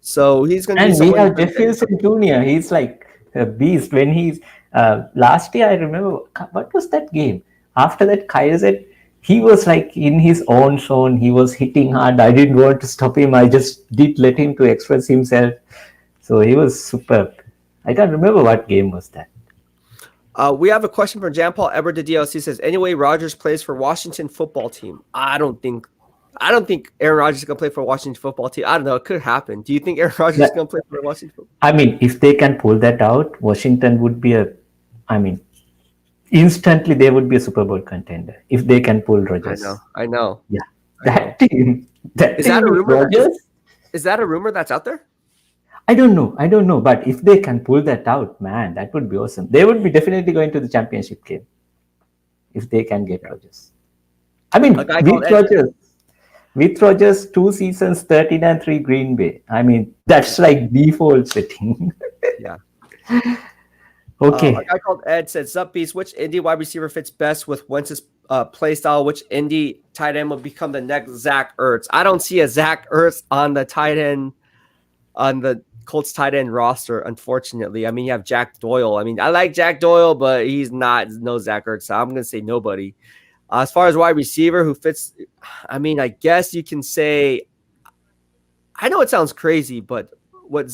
So he's going to. And we have Jefferson Jr. He's like a beast. When he's last year, I remember what was that game? After that, Kaiser, he was like in his own zone. He was hitting hard. I didn't want to stop him. I just did let him to express himself. So he was superb. I can't remember what game was that. We have a question from Jan Paul Eber to DLC. Says, anyway, Rodgers plays for Washington football team. I don't think Aaron Rodgers is going to play for a Washington football team. I don't know. It could happen. Do you think Aaron Rodgers is going to play for Washington football? I mean, if they can pull that out, Washington would be instantly they would be a Super Bowl contender if they can pull Rodgers. I know. Yeah. That team. Is that a rumor? Is that a rumor that's out there? I don't know. But if they can pull that out, man, that would be awesome. They would be definitely going to the championship game if they can get Rodgers. I mean, with Rodgers, 2 seasons, 13-3 Green Bay. I mean, that's like default setting. Yeah. Okay. A guy called Ed said, "Sup, Beast, which Indy wide receiver fits best with Wentz's play style? Which Indy tight end will become the next Zach Ertz?" I don't see a Zach Ertz on the tight end, on the Colts tight end roster, unfortunately. I mean, you have Jack Doyle. I mean, I like Jack Doyle, but he's no Zach Ertz. So I'm going to say nobody. As far as wide receiver who fits, I mean, I guess you can say, I know it sounds crazy, but what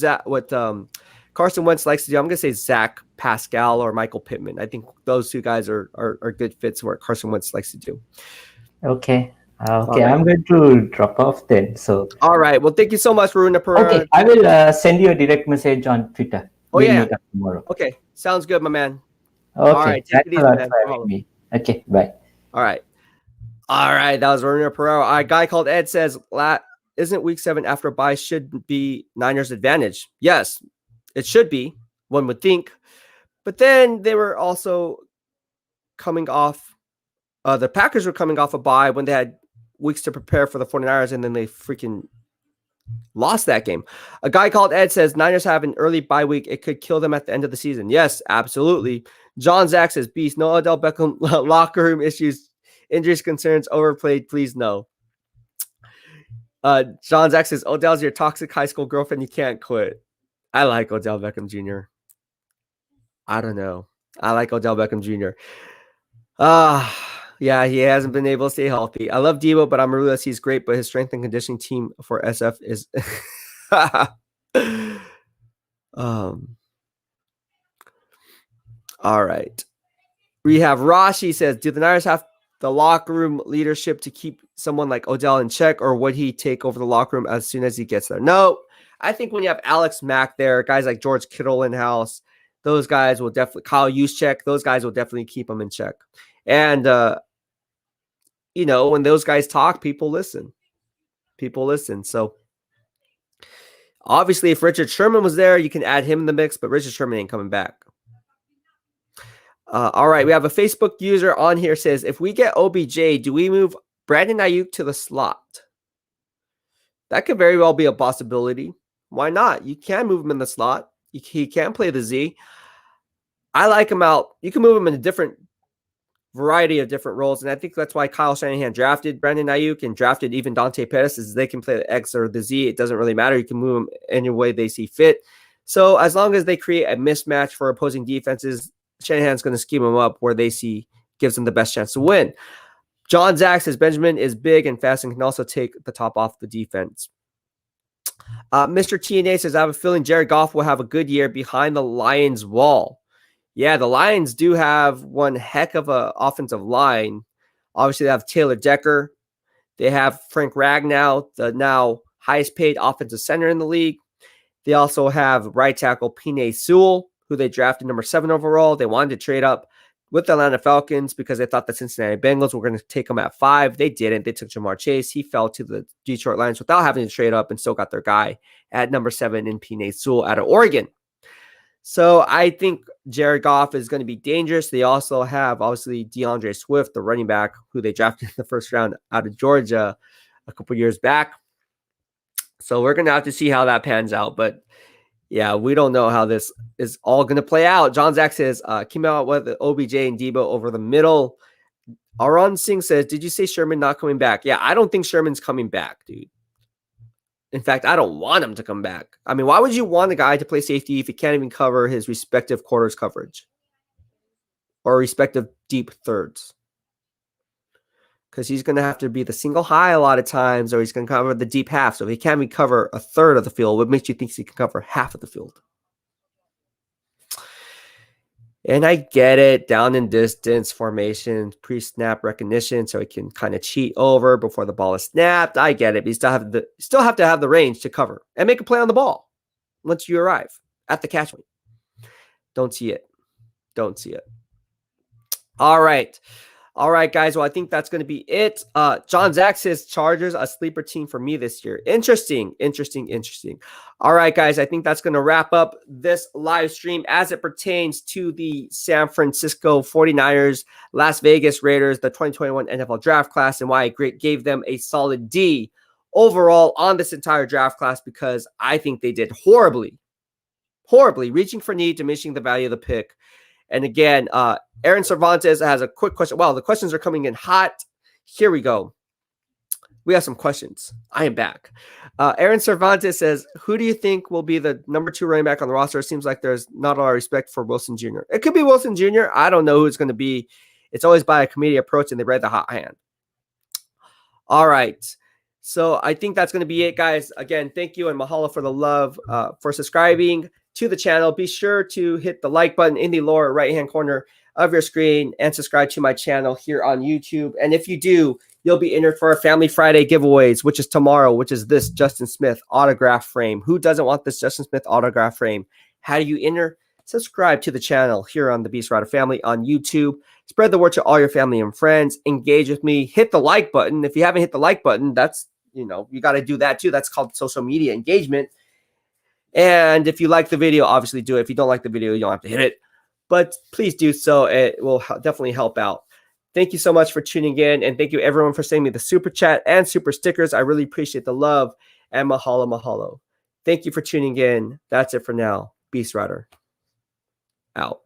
Carson Wentz likes to do, I'm going to say Zach Pascal or Michael Pittman. I think those two guys are good fits where Carson Wentz likes to do. Okay. Okay, right. I'm going to drop off then. So. All right. Well, thank you so much, Varuna Pereira. Okay, I will send you a direct message on Twitter. We'll meet up tomorrow. Okay, sounds good, my man. Okay, all right. Take it easy, man. Me. Okay, bye. All right. That was Varuna Pereira. A guy called Ed says, "Isn't Week 7 after a bye should be Niners' advantage?" Yes, it should be. One would think, but then they were also coming off. The Packers were coming off a bye when they had weeks to prepare for the 49ers, and then they freaking lost that game. A guy called Ed says, "Niners have an early bye week. It could kill them at the end of the season." Yes, absolutely. John Zach says, "Beast, no Odell Beckham locker room issues, injuries, concerns, overplayed, please no." John Zach says, "Odell's your toxic high school girlfriend. You can't quit." I like Odell Beckham Jr. I don't know. I like Odell Beckham Jr. Yeah, he hasn't been able to stay healthy. I love Debo, but I'm realize he's great, but his strength and conditioning team for SF is all right. We have Rashi says, "Do the Niners have the locker room leadership to keep someone like Odell in check, or would he take over the locker room as soon as he gets there?" No, I think when you have Alex Mack there, guys like George Kittle in house, those guys will definitely, Kyle Juszczyk, those guys will definitely keep him in check. And when those guys talk, people listen. So obviously, if Richard Sherman was there, you can add him in the mix, but Richard Sherman ain't coming back. All right, we have a Facebook user on here says, "If we get OBJ, do we move Brandon Ayuk to the slot?" That could very well be a possibility. Why not? You can move him in the slot. He can play the Z. I like him out. You can move him in a different variety of different roles, and I think that's why Kyle Shanahan drafted Brandon Ayuk and drafted even Dante Pettis, is they can play the X or the Z. It doesn't really matter. You can move them any way they see fit. So as long as they create a mismatch for opposing defenses, Shanahan's going to scheme them up where they see gives them the best chance to win. John Zach says Benjamin is big and fast and can also take the top off the defense. Mr. TNA says, "I have a feeling Jared Goff will have a good year behind the Lions wall." Yeah, the Lions do have one heck of a offensive line. Obviously, they have Taylor Decker. They have Frank Ragnow, the now highest paid offensive center in the league. They also have right tackle Penei Sewell, who they drafted number 7 overall. They wanted to trade up with the Atlanta Falcons because they thought the Cincinnati Bengals were going to take him at 5. They didn't. They took Jamar Chase. He fell to the Detroit Lions without having to trade up and still got their guy at number 7 in Penei Sewell out of Oregon. So I think Jared Goff is going to be dangerous. They also have, obviously, DeAndre Swift, the running back, who they drafted in the first round out of Georgia a couple years back. So we're going to have to see how that pans out. But, yeah, we don't know how this is all going to play out. John Zach says, came out with OBJ and Debo over the middle. Aron Singh says, did you say Sherman not coming back? Yeah, I don't think Sherman's coming back, dude. In fact, I don't want him to come back. I mean, why would you want a guy to play safety if he can't even cover his respective quarters coverage or respective deep thirds? Because he's going to have to be the single high a lot of times, or he's going to cover the deep half. So if he can't even cover a third of the field, what makes you think he can cover half of the field? And I get it, down and distance formation, pre-snap recognition, so he can kind of cheat over before the ball is snapped. I get it, but you still have to have the range to cover and make a play on the ball once you arrive at the catch point. Don't see it. Don't see it. All right, guys. Well, I think that's going to be it. John Zach says Chargers, a sleeper team for me this year. Interesting. All right, guys. I think that's going to wrap up this live stream as it pertains to the San Francisco 49ers, Las Vegas Raiders, the 2021 NFL draft class, and why I gave them a solid D overall on this entire draft class, because I think they did horribly, reaching for need, diminishing the value of the pick. And again, Aaron Cervantes has a quick question. Wow, the questions are coming in hot. Here we go. We have some questions. I am back. Aaron Cervantes says, who do you think will be the number 2 running back on the roster? It seems like there's not a lot of respect for Wilson Jr. It could be Wilson Jr. I don't know who it's going to be. It's always by a committee approach, and they read the hot hand. All right. So I think that's going to be it, guys. Again, thank you and mahalo for the love, for subscribing to the channel. Be sure to hit the like button in the lower right-hand corner of your screen and subscribe to my channel here on YouTube. And if you do, you'll be entered for our Family Friday giveaways, which is tomorrow, which is this Justin Smith autograph frame. Who doesn't want this Justin Smith autograph frame? How do you enter? Subscribe to the channel here on the Beast Rider family on YouTube. Spread the word to all your family and friends. Engage with me. Hit the like button. If you haven't hit the like button, that's, you got to do that too. That's called social media engagement. And if you like the video, obviously do it. If you don't like the video, you don't have to hit it. But please do so. It will definitely help out. Thank you so much for tuning in. And thank you, everyone, for sending me the super chat and super stickers. I really appreciate the love. And mahalo. Thank you for tuning in. That's it for now. Beast Rider out.